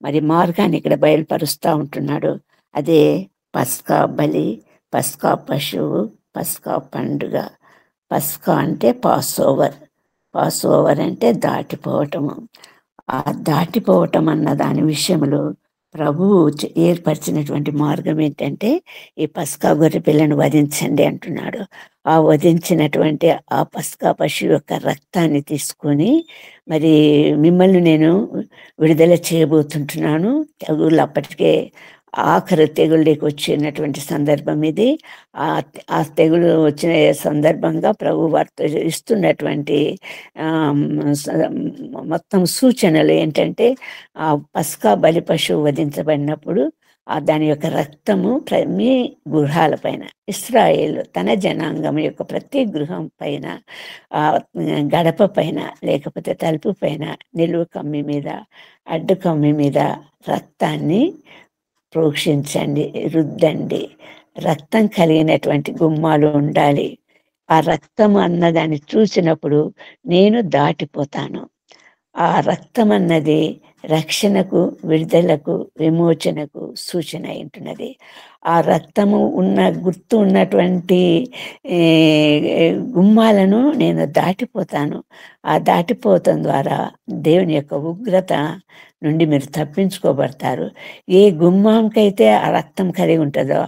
మరి మార్గాన్ని ఇక్కడ బయలుపరుస్తూ ఉంటున్నాడు. అదే పస్కా బలి, పస్కా పశువు, పస్కా పండుగ. పస్కా అంటే పాస్ ఓవర్ అంటే దాటిపోవటము. ఆ దాటిపోవటం అన్న దాని విషయంలో ప్రభువు ఏర్పరిచినటువంటి మార్గం ఏంటంటే ఈ పస్కా గొర్రె పిల్లను వధించండి అంటున్నాడు. ఆ వధించినటువంటి ఆ పస్కా పశువు యొక్క రక్తాన్ని తీసుకొని మరి మిమ్మల్ని నేను విడుదల చేయబోతుంటున్నాను. తెగుళ్ళు అప్పటికే ఆఖరి తెగుళ్ళకి వచ్చినటువంటి సందర్భం ఇది. ఆ తెగులు వచ్చిన సందర్భంగా ప్రభు వారితో ఇస్తున్నటువంటి మొత్తం సూచనలు ఏంటంటే ఆ పస్కా బలి పశువు వధించబడినప్పుడు దాని యొక్క రక్తము మీ గృహాల పైన, ఇశ్రాయేలు తన జనాంగం యొక్క ప్రతి గృహం పైన, గడప పైన లేకపోతే తలుపు పైన, నిలువు కమ్మి మీద, అడ్డు కమ్మి మీద రక్తాన్ని ప్రోక్షించండి, రుద్దండి. రక్తం కలిగినటువంటి గుమ్మాలు ఉండాలి. ఆ రక్తం అన్నదాన్ని చూసినప్పుడు నేను దాటిపోతాను. ఆ రక్తం అన్నది రక్షణకు, విడుదలకు, విమోచనకు సూచన ఉంటున్నది. ఆ రక్తము గుర్తు ఉన్నటువంటి గుమ్మాలను నేను దాటిపోతాను. ఆ దాటిపోవటం ద్వారా దేవుని యొక్క ఉగ్రత నుండి మీరు తప్పించుకోబడతారు. ఏ గుమ్మంకైతే ఆ రక్తం కలిగి ఉంటుందో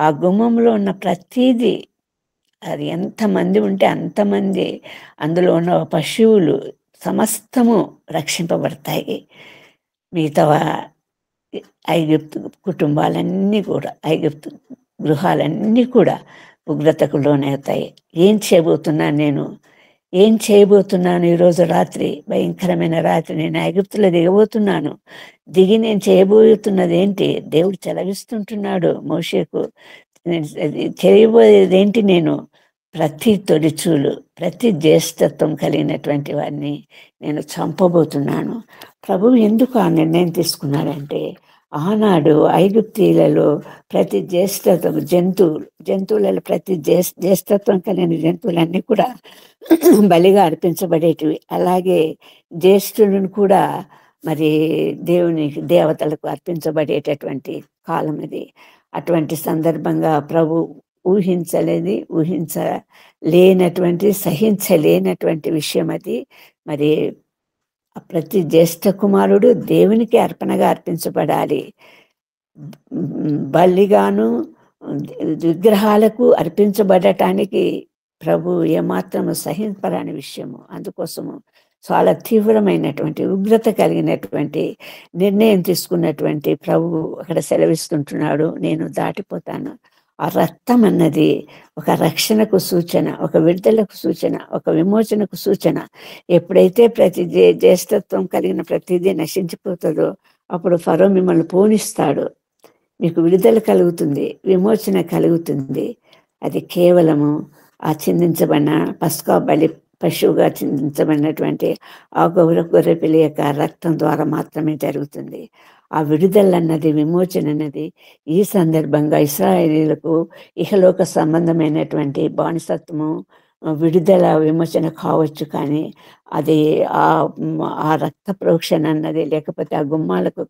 ఆ గుమ్మంలో ఉన్న ప్రతిదీ, అది ఎంతమంది ఉంటే అంతమంది, అందులో ఉన్న పశువులు సమస్తము రక్షింపబడతాయి. మిగతా ఐగుప్తు కుటుంబాలన్నీ కూడా, ఐగుప్తు గృహాలన్నీ కూడా ఉగ్రతకు లోనవుతాయి. ఏం చేయబోతున్నాను ఈరోజు రాత్రి, భయంకరమైన రాత్రి నేను ఐగుప్తులో దిగబోతున్నాను. దిగి నేను చేయబోతున్నది ఏంటి? దేవుడు చెలవిస్తుంటున్నాడు మోషేకు. చేయబోయేది ఏంటి? నేను ప్రతి తొలిచూలు, ప్రతి జ్యేష్ఠత్వం కలిగినటువంటి వారిని నేను చంపబోతున్నాను. ప్రభువు ఎందుకు ఆ నిర్ణయం తీసుకున్నాడంటే ఆనాడు ఐగుప్తీయులలో ప్రతి జ్యేష్ఠత్వం జంతువులలో ప్రతి జ్యేష్ఠత్వం కలిగిన జంతువులన్నీ కూడా బలిగా అర్పించబడేటివి. అలాగే జ్యేష్ఠులను కూడా మరి దేవతలకు అర్పించబడేటటువంటి కాలం ఇది. అటువంటి సందర్భంగా ప్రభు ఊహించలేనటువంటి సహించలేనటువంటి విషయం అది. మరి ప్రతి జ్యేష్ఠ కుమారుడు దేవునికి అర్పణగా అర్పించబడాలి. బలిగాను విగ్రహాలకు అర్పించబడటానికి ప్రభు ఏమాత్రము సహింపరాని విషయము. అందుకోసము చాలా తీవ్రమైనటువంటి ఉగ్రత కలిగినటువంటి నిర్ణయం తీసుకున్నటువంటి ప్రభువు అక్కడ సెలవిస్తుంటున్నాడు, నేను దాటిపోతాను. ఆ రక్తం అన్నది ఒక రక్షణకు సూచన, ఒక విడుదలకు సూచన, ఒక విమోచనకు సూచన. ఎప్పుడైతే ప్రతి జ్యేష్ఠత్వం కలిగిన ప్రతిదీ నశించిపోతుందో అప్పుడు ఫరో మిమ్మల్ని పోనిస్తాడు, మీకు విడుదల కలుగుతుంది, విమోచన కలుగుతుంది. అది కేవలము ఆ చిందించబడిన పస్కా బలి పశువుగా చిందించబడినటువంటి ఆ గొర్రెపిల్ల యొక్క రక్తం ద్వారా మాత్రమే జరుగుతుంది. ఆ విడుదల అన్నది, విమోచన అన్నది ఈ సందర్భంగా ఇశ్రాయేలీయులకు ఇహలోక సంబంధమైనటువంటి బానిసత్వము విడుదల విమోచన కావచ్చు, కానీ అది ఆ రక్త ప్రోక్షణ అన్నది, లేకపోతే ఆ గుమ్మాలకు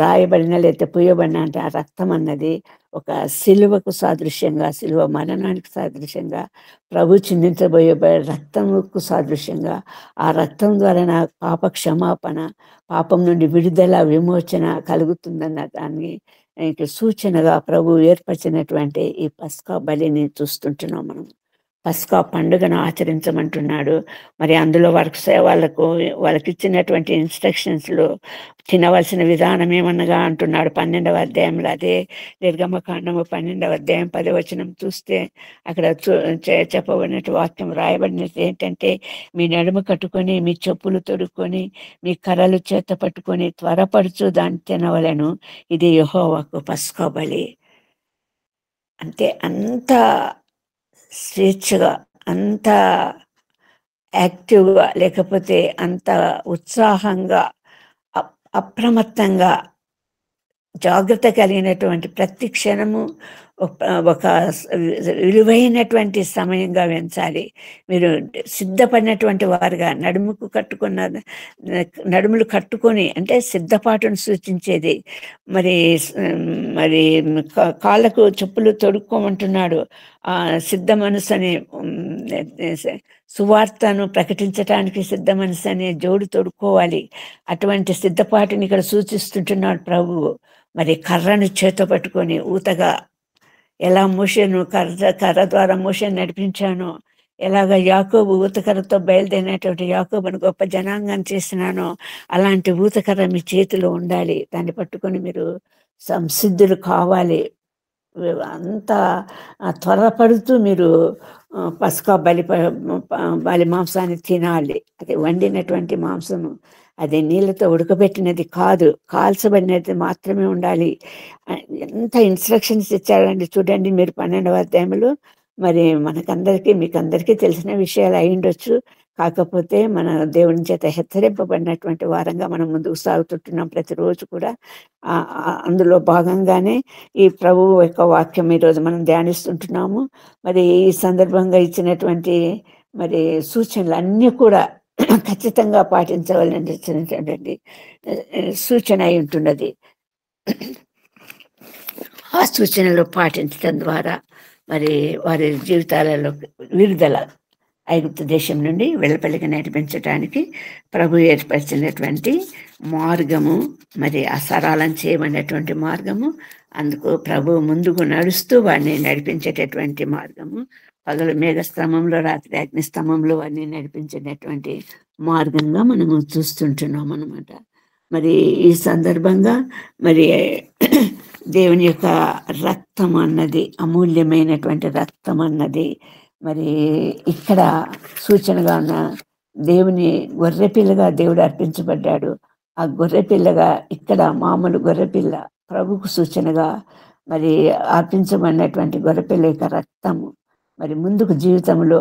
రాయబడిన లేకపోతే పూయబడిన అంటే ఆ రక్తం అన్నది ఒక సిలువకు సాదృశ్యంగా, సిలువ మరణానికి సాదృశ్యంగా, ప్రభు చిందించబోయే రక్తముకు సాదృశ్యంగా, ఆ రక్తం ద్వారా నా పాప క్షమాపణ, పాపం నుండి విడుదల విమోచన కలుగుతుందన్న దాన్ని సూచనగా ప్రభు ఏర్పరిచినటువంటి ఈ పస్కా బలిని చూస్తుంటున్నాం మనం. పస్కా పండుగను ఆచరించమంటున్నాడు. మరి అందులో వాళ్ళకి ఇచ్చినటువంటి ఇన్స్ట్రక్షన్స్లో తినవలసిన విధానం ఏమన్నగా అంటున్నాడు 12వ అధ్యాయంలో. అదే నిర్గమకాండము 12వ అధ్యాయం 10వ వచనం చూస్తే అక్కడ చెప్పబడినట్టు వాక్యం రాయబడినట్టు ఏంటంటే, మీ నడుము కట్టుకొని, మీ చెప్పులు తొడుక్కొని, మీ కర్రలు చేత పట్టుకొని త్వరపడుచు దాన్ని తినవలెను, ఇది యెహోవాకు పస్కా బలి. అంటే అంత స్వేచ్ఛగా, అంత యాక్టివ్గా, లేకపోతే అంత ఉత్సాహంగా, అప్రమత్తంగా, జాగ్రత్త కలిగినటువంటి ప్రతి క్షణము ఒక విలువైనటువంటి సమయంగా వెంచాలి. మీరు సిద్ధపడినటువంటి వారుగా నడుములు కట్టుకొని అంటే సిద్ధపాటును సూచించేది. మరి కాళ్ళకు చెప్పులు తొడుక్కోమంటున్నాడు. సిద్ధ మనసు అనే సువార్తను ప్రకటించడానికి సిద్ధ మనసు అనే జోడు తొడుక్కోవాలి. అటువంటి సిద్ధపాటుని ఇక్కడ సూచిస్తుంటున్నాడు ప్రభువు. మరి కర్రను చేత పట్టుకొని ఊతగా, ఎలా మోషేను కర్ర ద్వారా మోషేను నడిపించానో, ఎలాగ యాకోబు ఊతకర్రతో బయలుదేరినటువంటి యాకోబును గొప్ప జనాంగాన్ని చేసినానో, అలాంటి ఊతకర్ర మీ చేతిలో ఉండాలి. దాన్ని పట్టుకొని మీరు సంసిద్ధులు కావాలి. అంత త్వరపడుతూ మీరు పస్కా బలి మాంసాన్ని తినాలి. అది వండినటువంటి మాంసము, అది నీళ్ళతో ఉడకబెట్టినది కాదు, కాల్చబడినది మాత్రమే ఉండాలి. ఎంత ఇన్స్ట్రక్షన్స్ ఇచ్చారండి చూడండి మీరు 12వ అధ్యాయంలో. మరి మీకందరికీ తెలిసిన విషయాలు అయి ఉండొచ్చు. కాకపోతే మన దేవుని చేత హెచ్చరింపబడినటువంటి వారంగా మనం ముందుకు సాగుతుంటున్నాం ప్రతిరోజు కూడా. అందులో భాగంగానే ఈ ప్రభువు యొక్క వాక్యం ఈరోజు మనం ధ్యానిస్తుంటున్నాము. మరి ఈ సందర్భంగా ఇచ్చినటువంటి మరి సూచనలు అన్నీ కూడా ఖచ్చితంగా పాటించవలసినటువంటి సూచన అయి ఉంటున్నది. ఆ సూచనలు పాటించడం ద్వారా మరి వారి జీవితాలలో విడుదల, ఐగుప్తు దేశం నుండి వెలుపలికి నడిపించడానికి ప్రభు ఏర్పరిచినటువంటి మార్గము, మరి ఆ సరళం చేయమన్నటువంటి మార్గము. అందుకు ప్రభు ముందుకు నడుస్తూ వారిని నడిపించేటటువంటి మార్గము, పగలు మేఘస్తంభంలో రాత్రి అగ్నిస్తంభంలో వారిని నడిపించేటటువంటి మార్గంగా మనము చూస్తుంటున్నాం అన్నమాట. మరి ఈ సందర్భంగా మరి దేవుని యొక్క రక్తం అన్నది, అమూల్యమైనటువంటి రక్తం అన్నది మరి ఇక్కడ సూచనగా ఉన్న దేవుని గొర్రెపిల్లగా దేవుడు అర్పించబడ్డాడు. ఆ గొర్రెపిల్లగా ఇక్కడ మామూలు గొర్రెపిల్ల ప్రభుకు సూచనగా మరి అర్పించబడినటువంటి గొర్రెపిల్ల యొక్క రక్తము మరి ముందుకు జీవితంలో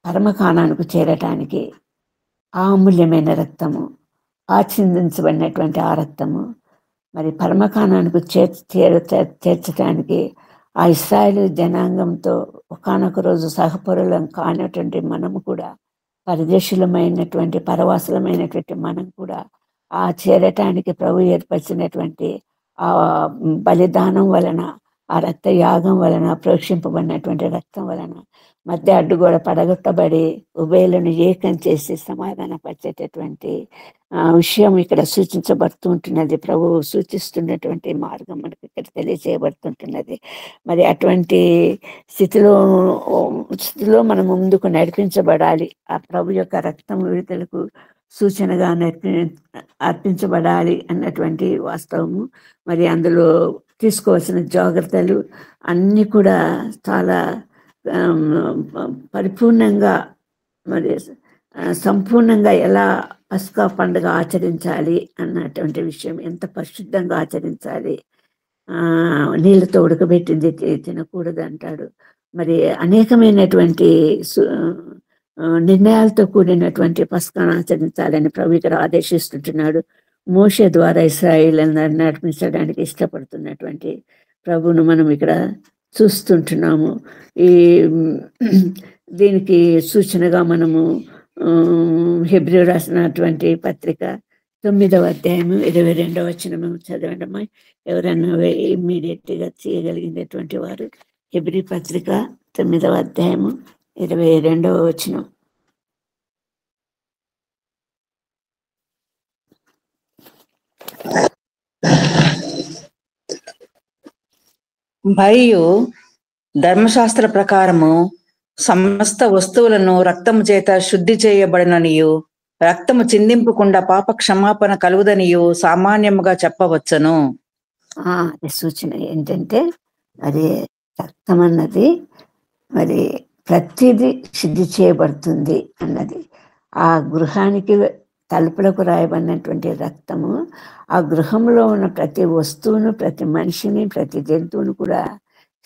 పరమకాణానికి చేరటానికి ఆ అమూల్యమైన రక్తము, ఆచిందించబడినటువంటి ఆ రక్తము మరి పరమకాణానికి చేర్చడానికి ఆ ఇశ్రాయేలు జనాంగంతో ఒకానొక రోజు సహపరులం కానటువంటి మనము కూడా, పరదేశులమైనటువంటి పరవాసులమైనటువంటి మనం కూడా ఆ చేరటానికి ప్రభు ఏర్పరిచినటువంటి ఆ బలిదానం వలన, ఆ రక్త యాగం వలన, ప్రోక్షింపబడినటువంటి రక్తం వలన మధ్య అడ్డుగోడ పడగొట్టబడి ఉభయలను ఏకం చేసి సమాధానపరిచేటటువంటి విషయం ఇక్కడ సూచించబడుతూ ఉంటున్నది. ప్రభువు సూచిస్తున్నటువంటి మార్గం మనకి ఇక్కడ తెలియజేయబడుతుంటున్నది. మరి అటువంటి స్థితిలో మనం ముందుకు నడిపించబడాలి. ఆ ప్రభు యొక్క రక్తం విడుదలకు సూచనగా అర్పించబడాలి అన్నటువంటి వాస్తవము. మరి అందులో తీసుకోవాల్సిన జాగ్రత్తలు అన్నీ కూడా చాలా పరిపూర్ణంగా మరి సంపూర్ణంగా ఎలా పస్కా పండుగ ఆచరించాలి అన్నటువంటి విషయం, ఎంత పరిశుద్ధంగా ఆచరించాలి, నీళ్ళతో ఉడకబెట్టింది తినకూడదు అంటాడు. మరి అనేకమైనటువంటి నిర్ణయాలతో కూడినటువంటి పస్కాను ఆచరించాలని ప్రభు ఇక్కడ ఆదేశిస్తుంటున్నాడు. మోషే ద్వారా ఇశ్రాయేలును నడిపించడానికి ఇష్టపడుతున్నటువంటి ప్రభువును మనం ఇక్కడ చూస్తుంటున్నాము. దీనికి సూచనగా మనము హెబ్రీ రాసినటువంటి పత్రిక 9వ అధ్యాయము 22వ వచనము చదవండమ్మా. ఎవరన్నా ఇమ్మీడియట్ గా చేయగలిగినటువంటి వారు. హెబ్రీ పత్రిక 9వ అధ్యాయము 22వ వచనం. మరియు ధర్మశాస్త్ర ప్రకారము సమస్త వస్తువులను రక్తము చేత శుద్ధి చేయబడిననియు, రక్తము చిందింపకుండా పాప క్షమాపణ కలుగుదనియు సామాన్యముగా చెప్పవచ్చును. సూచన ఏంటంటే మరి రక్తం అన్నది మరి ప్రతిదీ శుద్ధి చేయబడుతుంది అన్నది. ఆ గృహానికి తలుపులకు రాయబడినటువంటి రక్తము ఆ గృహంలో ఉన్న ప్రతి వస్తువును, ప్రతి మనిషిని, ప్రతి జంతువును కూడా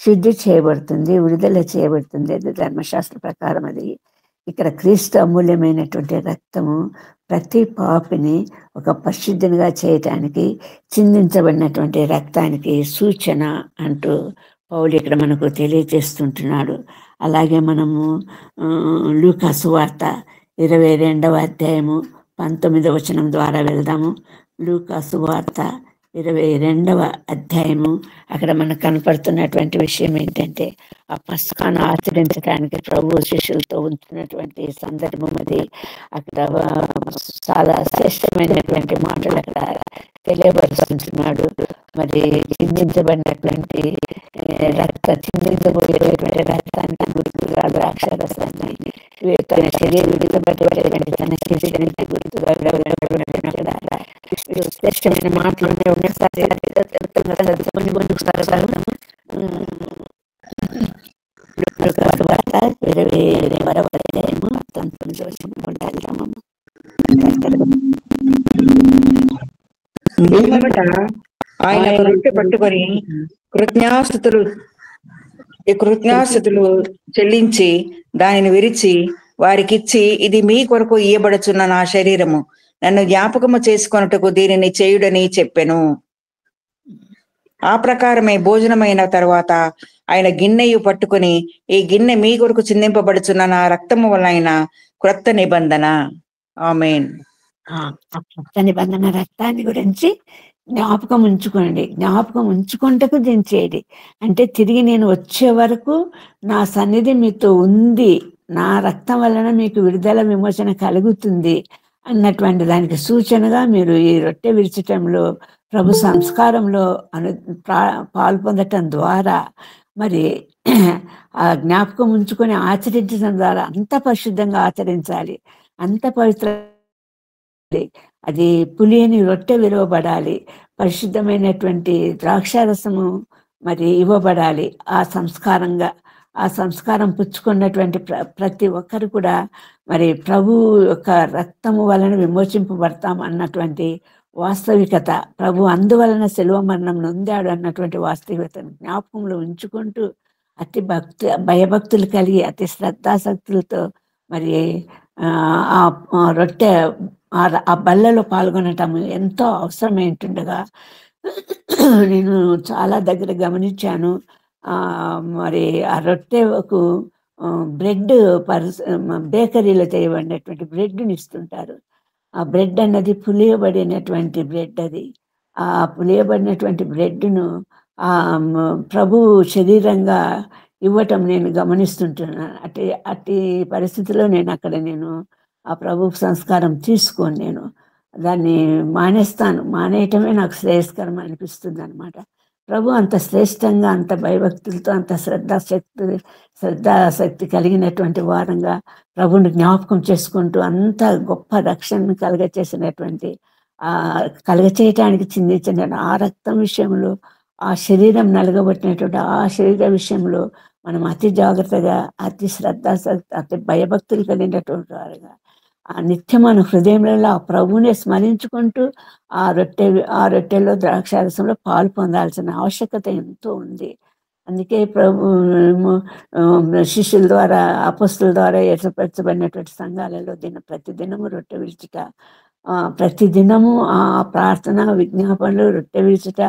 శుద్ధి చేయబడుతుంది, విడుదల చేయబడుతుంది. అది ధర్మశాస్త్ర ప్రకారం. అది ఇక్కడ క్రీస్తు అమూల్యమైనటువంటి రక్తము ప్రతి పాపిని ఒక పరిశుద్ధినిగా చేయటానికి చిందించబడినటువంటి రక్తానికి సూచన అంటూ పౌలు ఇక్కడ మనకు తెలియజేస్తుంటున్నాడు. అలాగే మనము లూకా సువార్త 22వ అధ్యాయము 19వ వచనం ద్వారా వెళ్దాము. లూకా సువార్త 22వ అధ్యాయము. అక్కడ మనకు కనపడుతున్నటువంటి విషయం ఏంటంటే ఆ పస్కాను ఆచరించడానికి ప్రభు శిష్యులతో ఉంచినటువంటి సందర్భం అది. అక్కడ చాలా శ్రేష్టమైనటువంటి మాటలు అక్కడ తెలియపరుస్తుంటున్నాడు. మరి చిందించబడినటువంటి చిందించబోయేటువంటి రక్తానికి గుర్తుగా ద్రాక్షరసాన్ని తన శరీరం విడుదలబడేటువంటి తన శరీరానికి గుర్తుగా శ్రేష్టమైన మాటలు ఒకసారి 22వ అధ్యాయము 19వ వచనం ఆయన రొట్టె పట్టుకొని కృతజ్ఞాస్తుతులు చెల్లించి దానిని విరిచి వారికిచ్చి, ఇది మీ కొరకు ఇయ్యబడుచున్న నా శరీరము, నన్ను జ్ఞాపకము చేసుకొనుటకు దీనిని చేయుడని చెప్పెను. ఆ ప్రకారమే భోజనమైన తర్వాత ఆయన గిన్నెయు పట్టుకుని, ఈ గిన్నె మీ కొరకు చిందింపబడుచున్న నా రక్తము వలన క్రొత్త నిబంధన. ఆమేన్. క్రొత్త నిబంధన రక్తాన్ని గురించి జ్ఞాపకం ఉంచుకోండి. జ్ఞాపకం ఉంచుకుంటకు దించేది అంటే తిరిగి నేను వచ్చే వరకు నా సన్నిధి మీతో ఉంది, నా రక్తం వలన మీకు విడుదల విమోచన కలుగుతుంది అన్నటువంటి దానికి సూచనగా మీరు ఈ రొట్టె విరచటంలో ప్రభు సంస్కారంలో పాలు పొందటం ద్వారా మరి ఆ జ్ఞాపకం ఉంచుకొని ఆచరించడం ద్వారా అంత పరిశుద్ధంగా ఆచరించాలి, అంత పవిత్ర. అది పులియని రొట్టె విరవబడాలి, పరిశుద్ధమైనటువంటి ద్రాక్షారసము మరి ఇవ్వబడాలి. ఆ సంస్కారం పుచ్చుకున్నటువంటి ప్రతి ఒక్కరు కూడా మరి ప్రభు యొక్క రక్తము వలన విమోచింపబడతాం అన్నటువంటి వాస్తవికత, ప్రభు అందువలన శిలువ మరణం నొందాడు అన్నటువంటి వాస్తవికతను జ్ఞాపకంలో ఉంచుకుంటూ అతి భయభక్తులు కలిగి అతి శ్రద్ధాశక్తులతో మరి ఆ రొట్టె ఆ బల్లలో పాల్గొనటం ఎంతో అవసరమైంటుండగా నేను చాలా దగ్గర గమనించాను. మరి ఆ రొట్టెకు బ్రెడ్ బేకరీలో చేయబడినటువంటి బ్రెడ్‌ని ఇస్తుంటారు. ఆ బ్రెడ్ అన్నది పులియబడినటువంటి బ్రెడ్ అది. ఆ పులియబడినటువంటి బ్రెడ్‌ను ప్రభువు శరీరంగా ఇవ్వటం నేను గమనిస్తుంటున్నాను. అట్టి పరిస్థితిలో నేను ఆ ప్రభు సంస్కారం తీసుకోను నేను. దాన్ని మానేస్తాను. మానేయటమే నాకు శ్రేయస్కరం అనిపిస్తుందనమాట. ప్రభు అంత శ్రేష్టంగా, అంత భయభక్తులతో, అంత శ్రద్ధాశక్తి కలిగినటువంటి వారంగా ప్రభువుని జ్ఞాపకం చేసుకుంటూ అంత గొప్ప రక్షణను కలగచేయటానికి చిందించిన ఆ రక్తం విషయంలో, ఆ శరీరం నలగబట్టినటువంటి ఆ శరీర విషయంలో మనం అతి జాగ్రత్తగా, అతి శ్రద్ధాశక్తి, అతి భయభక్తులు కలిగినటువంటి వారుగా నిత్యం మన హృదయంలో ఆ ప్రభువునే స్మరించుకుంటూ ఆ రొట్టెలో ద్రాక్షారసంలో పాలు పొందాల్సిన ఆవశ్యకత ఎంతో ఉంది. అందుకే శిష్యుల ద్వారా, అపొస్తలుల ద్వారా ఏర్పరచబడినటువంటి సంఘాలలో ప్రతిదినము రొట్టె విరుచుట, ప్రతిదినము ఆ ప్రార్థన, విజ్ఞాపనలు, రొట్టె విరుచుట,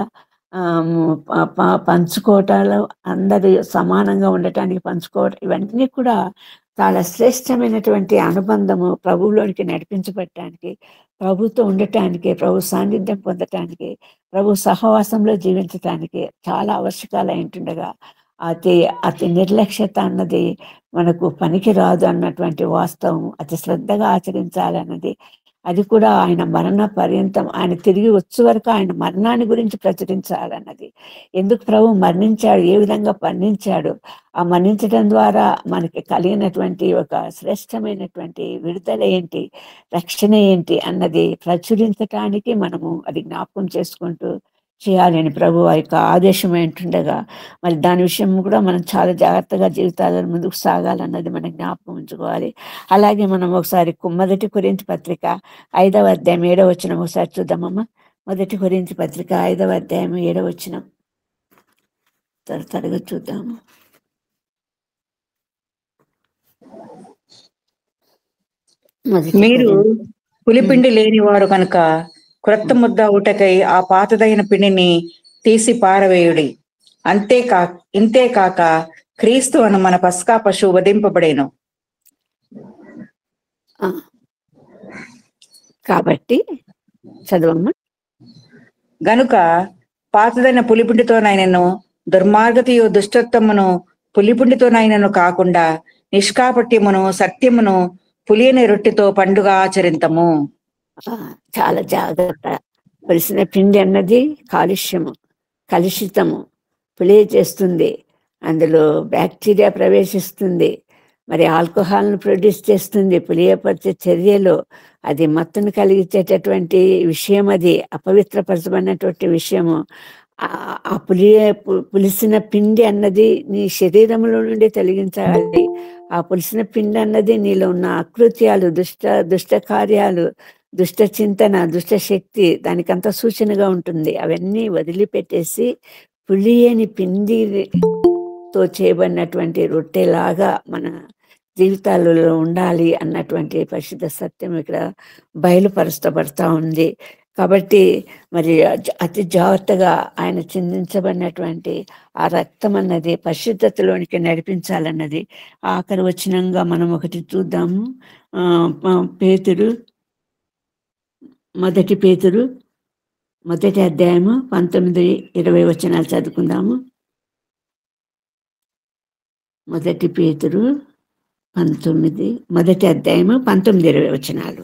పంచుకోవటాలు, అందరూ సమానంగా ఉండటానికి పంచుకోవటం, ఇవన్నీ కూడా చాలా శ్రేష్టమైనటువంటి అనుబంధము ప్రభువులోనికి నడిపించబడటానికి, ప్రభుతో ఉండటానికి, ప్రభు సాన్నిధ్యం పొందటానికి, ప్రభు సహవాసంలో జీవించటానికి చాలా ఆవశ్యకాలైంటుండగా అతి నిర్లక్ష్యత అన్నది మనకు పనికి రాదు అన్నటువంటి వాస్తవం, అతి శ్రద్ధగా ఆచరించాలన్నది, అది కూడా ఆయన మరణ పర్యంతం, ఆయన తిరిగి వచ్చే వరకు ఆయన మరణాన్ని గురించి ప్రచురించాలన్నది. ఎందుకు ప్రభు మరణించాడు, ఏ విధంగా మరణించాడు, ఆ మరణించడం ద్వారా మనకి కలిగినటువంటి ఒక శ్రేష్టమైనటువంటి విడుదల ఏంటి, రక్షణ ఏంటి అన్నది ప్రచురించటానికి మనము అది జ్ఞాపకం చేసుకుంటూ చేయాలని ప్రభు ఆ యొక్క ఆదేశం ఏంటుండగా, మరి దాని విషయం కూడా మనం చాలా జాగ్రత్తగా జీవితాలను ముందుకు సాగాలన్నది మనం జ్ఞాపకం ఉంచుకోవాలి. అలాగే మనం ఒకసారి మొదటి కొరింథీ పత్రిక 5వ అధ్యాయం 7వ వచనం ఒకసారి చూద్దామమ్మా. మొదటి కొరింథీ పత్రిక 5వ అధ్యాయం 7వ వచనం త్వరగా చూద్దాము. మీరు పులిపిండి లేని వారు కనుక క్రొత్త ముద్ద ఊటకై ఆ పాతదైన పిండిని తీసి పారవేయుడి. ఇంతేకాక క్రీస్తు అను మన పస్కా పశువు వధింపబడేను. కాబట్టి చదవమ్మా. గనుక పాతదైన పులిపిండితోనైనను దుర్మార్గతయు దుష్టత్వమును పులిపిండితోనైనను కాకుండా నిష్కాపట్యమును సత్యమును పులియని రొట్టెతో పండుగ ఆచరింతము. చాలా జాగ్రత్త. పులిసిన పిండి అన్నది కలుషితము, పులియ చేస్తుంది, అందులో బ్యాక్టీరియా ప్రవేశిస్తుంది, మరి ఆల్కహాల్ను ప్రొడ్యూస్ చేస్తుంది. పులియపరిచే చర్యలో అది మత్తును కలిగించేటటువంటి విషయం, అది అపవిత్రపరచబడినటువంటి విషయము. ఆ పులిసిన పిండి అన్నది నీ శరీరంలో నుండి తొలగించాలి. ఆ పులిసిన పిండి అన్నది నీలో ఉన్న అకృత్యాలు, దుష్ట కార్యాలు, దుష్ట చింతన, దుష్ట శక్తి, దానికంతా సూచనగా ఉంటుంది. అవన్నీ వదిలిపెట్టేసి పులియని పిండితో చేయబడినటువంటి రొట్టెలాగా మన జీవితాలలో ఉండాలి అన్నటువంటి పరిశుద్ధ సత్యం ఇక్కడ బయలుపరచబడతా ఉంది. కాబట్టి మరి అతి జాగ్రత్తగా ఆయన చిందించబడినటువంటి ఆ రక్తం అన్నది పరిశుద్ధతలోనికి నడిపించాలన్నది. ఆఖరి వచనంగా మనం ఒకటి చూద్దాము. మొదటి పేతురు మొదటి అధ్యాయము 19-20 వచనాలు చదువుకుందాము. మొదటి పేతురు మొదటి అధ్యాయము 19-20 వచనాలు.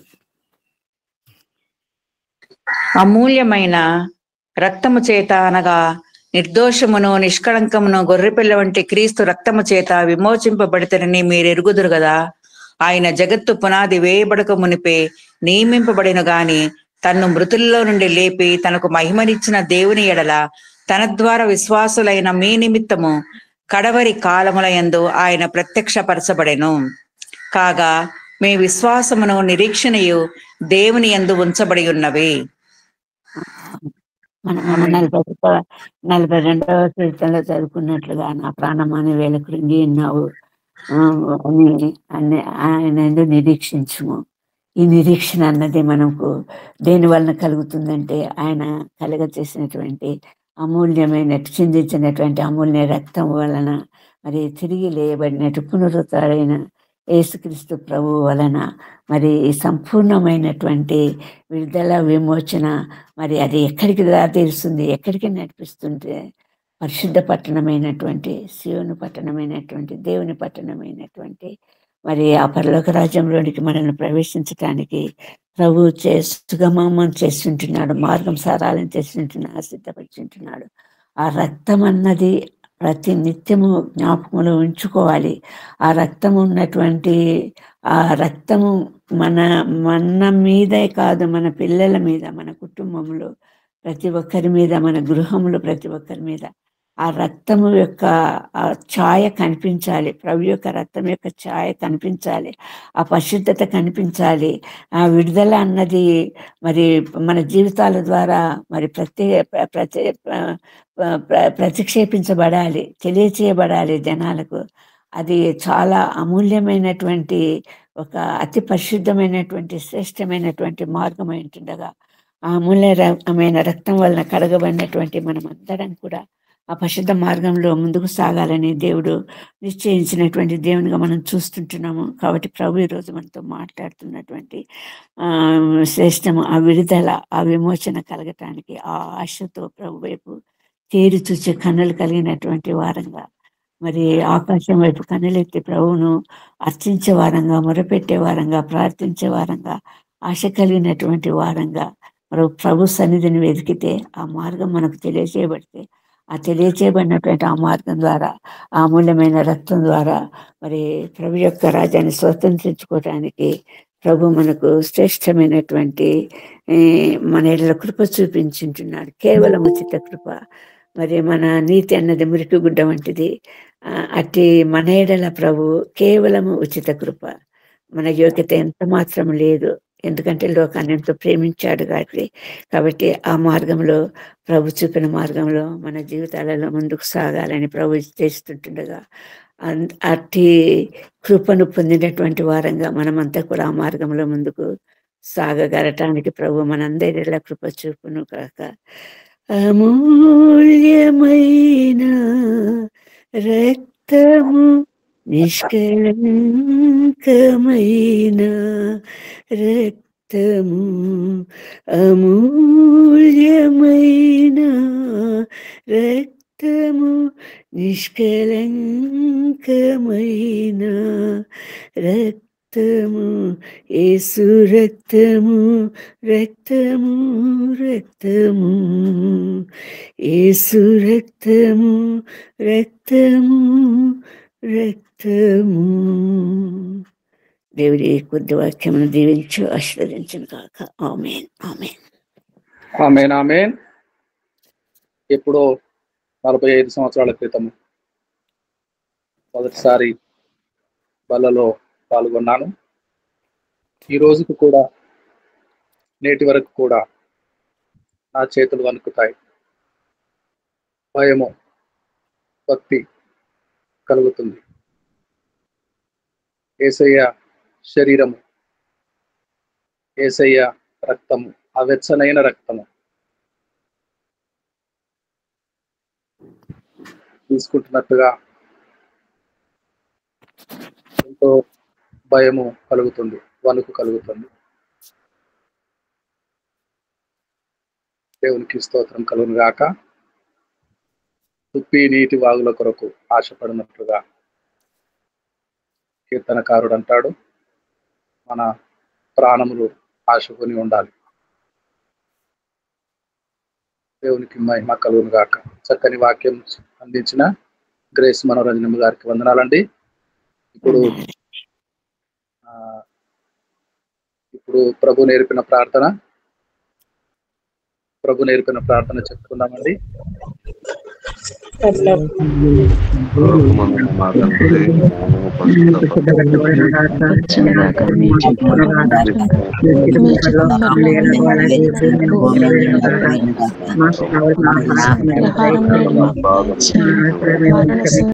అమూల్యమైన రక్తము చేత అనగా నిర్దోషమును నిష్కళంకమును గొర్రెపిల్ల వంటి క్రీస్తు రక్తము చేత విమోచింపబడితేనని మీరు ఎరుగుదురు కదా. ఆయన జగత్తు పునాది వేయబడక మునిపే నియమింపబడిన గాని తన్ను మృతుల్లో నుండి లేపి తనకు మహిమనిచ్చిన దేవుని ఎడల తన ద్వారా విశ్వాసులైన మీ నిమిత్తము కడవరి కాలములయందు ఆయన ప్రత్యక్షపరచబడెను. కాగా మీ విశ్వాసమును నిరీక్షణయు దేవుని యందు ఉంచబడి ఉన్నవి. మనం 42వ కీర్తనలో చదువుకున్నట్లుగా నా ప్రాణమాని వేళ కృంగి ఉన్నావు, ఆయన నిరీక్షించుము. ఈ నిరీక్షణ అన్నది మనకు దేని వలన కలుగుతుందంటే ఆయన కలగచేసినటువంటి చిందించినటువంటి అమూల్య రక్తం వలన, మరి తిరిగి లేయబడినట్టు పునరుద్ధరైన యేసుక్రీస్తు ప్రభు వలన మరి సంపూర్ణమైనటువంటి విడుదల, విమోచన, మరి అది ఎక్కడికి దారితీస్తుంది, ఎక్కడికి నడిపిస్తుంటే పరిశుద్ధ పట్టణమైనటువంటి సియోను పట్టణమైనటువంటి దేవుని పట్టణమైనటువంటి మరి ఆ పరలోక రాజ్యంలోనికి మనల్ని ప్రవేశించడానికి ప్రభు సుగమం చేస్తుంటున్నాడు, మార్గం సరళం చేస్తుంటున్నాడు, సిద్ధపరుచుంటున్నాడు. ఆ రక్తం అన్నది ప్రతి నిత్యము జ్ఞాపకంలో ఉంచుకోవాలి. ఆ రక్తం ఉన్నటువంటి ఆ రక్తము మన మీదే కాదు, మన పిల్లల మీద, మన కుటుంబంలో ప్రతి ఒక్కరి మీద, మన గృహంలో ప్రతి ఒక్కరి మీద ఆ రక్తము యొక్క ఆ ఛాయ కనిపించాలి. ప్రభు యొక్క రక్తం యొక్క ఛాయ కనిపించాలి, ఆ పరిశుద్ధత కనిపించాలి. ఆ విడుదల అన్నది మరి మన జీవితాల ద్వారా మరి ప్రతిక్షేపించబడాలి, తెలియచేయబడాలి జనాలకు. అది చాలా అమూల్యమైనటువంటి ఒక అతి పరిశుద్ధమైనటువంటి శ్రేష్టమైనటువంటి మార్గం ఉంటుండగా ఆ అమూల్యమైన రక్తం వలన కడగబడినటువంటి మనం అందరం కూడా ఆ పరిశుద్ధ మార్గంలో ముందుకు సాగాలని దేవుడు నిశ్చయించినటువంటి దేవునిగా మనం చూస్తుంటున్నాము. కాబట్టి ప్రభు ఈరోజు మనతో మాట్లాడుతున్నటువంటి శ్రేష్టము ఆ విడుదల, ఆ విమోచన కలగటానికి ఆ ఆశతో ప్రభు వైపు తేరి చూచే కన్నులు కలిగినటువంటి వారంగా, మరి ఆకాశం వైపు కన్నులెత్తి ప్రభువును అర్చించే వారంగా, మొరపెట్టే వారంగా, ప్రార్థించే వారంగా, ఆశ కలిగినటువంటి వారంగా ప్రభు సన్నిధిని వెతికితే ఆ మార్గం మనకు తెలియజేయబడితే, ఆ తెలియచేయబడినటువంటి ఆ మార్గం ద్వారా, ఆ అమూల్యమైన రక్తం ద్వారా మరి ప్రభు యొక్క రాజ్యాన్ని స్వతంత్రించుకోవటానికి ప్రభు మనకు శ్రేష్టమైనటువంటి మన ఎడల కృప చూపించుంటున్నాడు. కేవలం ఉచిత కృప. మరి మన నీతి అన్నది మురికి గుడ్డ వంటిది. అట్టి మన ఎడల ప్రభు కేవలము ఉచిత కృప. మన యోగ్యత ఎంత మాత్రం లేదు, ఎందుకంటే లోకాన్ని ఎంతో ప్రేమించాడు కాబట్టి ఆ మార్గంలో, ప్రభు చూపిన మార్గంలో మన జీవితాలలో ముందుకు సాగాలని ప్రభు చేస్తుంటుండగా అట్టి కృపను పొందినటువంటి వారంగా మనమంతా కూడా ఆ మార్గంలో ముందుకు సాగగలటానికి ప్రభు మనందరిలా కృప చూపును కాక. అమూల్యమైన రక్తము, నిష్కళంకమైన రక్తము, అమూల్యమైన రక్తము, నిష్కళంకమైన రక్తము, యేసు రక్తము, రక్తము, రక్తము, యేసు రక్తము, రక్తము, రక్తము. దేవుడి కొద్ది వాక్యమును దీవించు ఆశీర్వదించును కాక. ఆమేన్, ఆమేన్, ఆమేన్, ఆమేన్. ఎప్పుడో 45 సంవత్సరాల క్రితం మొదటిసారి బలలో పాల్గొన్నాను. ఈ రోజుకు కూడా, నేటి వరకు కూడా నా చేతులు వణుకుతాయి. భయము, భక్తి కలుగుతుంది. యేసయ్య శరీరము, యేసయ్య రక్తము, ఆ వెచ్చనైన రక్తము తీసుకుంటున్నట్టుగా ఎంతో భయము కలుగుతుంది, వణుకు కలుగుతుంది. దేవునికి స్తోత్రం కలుగును గాక. తుప్పి నీటి వాగుల కొరకు ఆశపడినట్లుగా కీర్తనకారుడు అంటాడు, మన ప్రాణములు ఆశకొని ఉండాలి. దేవునికి మహిమ కలుగును గాక. చక్కని వాక్యం అందించిన గ్రేస్ మనోరంజనమ్మ గారికి వందనాలండి. ఇప్పుడు ప్రభు నేర్పిన ప్రార్థన చెప్పుకుందామండి.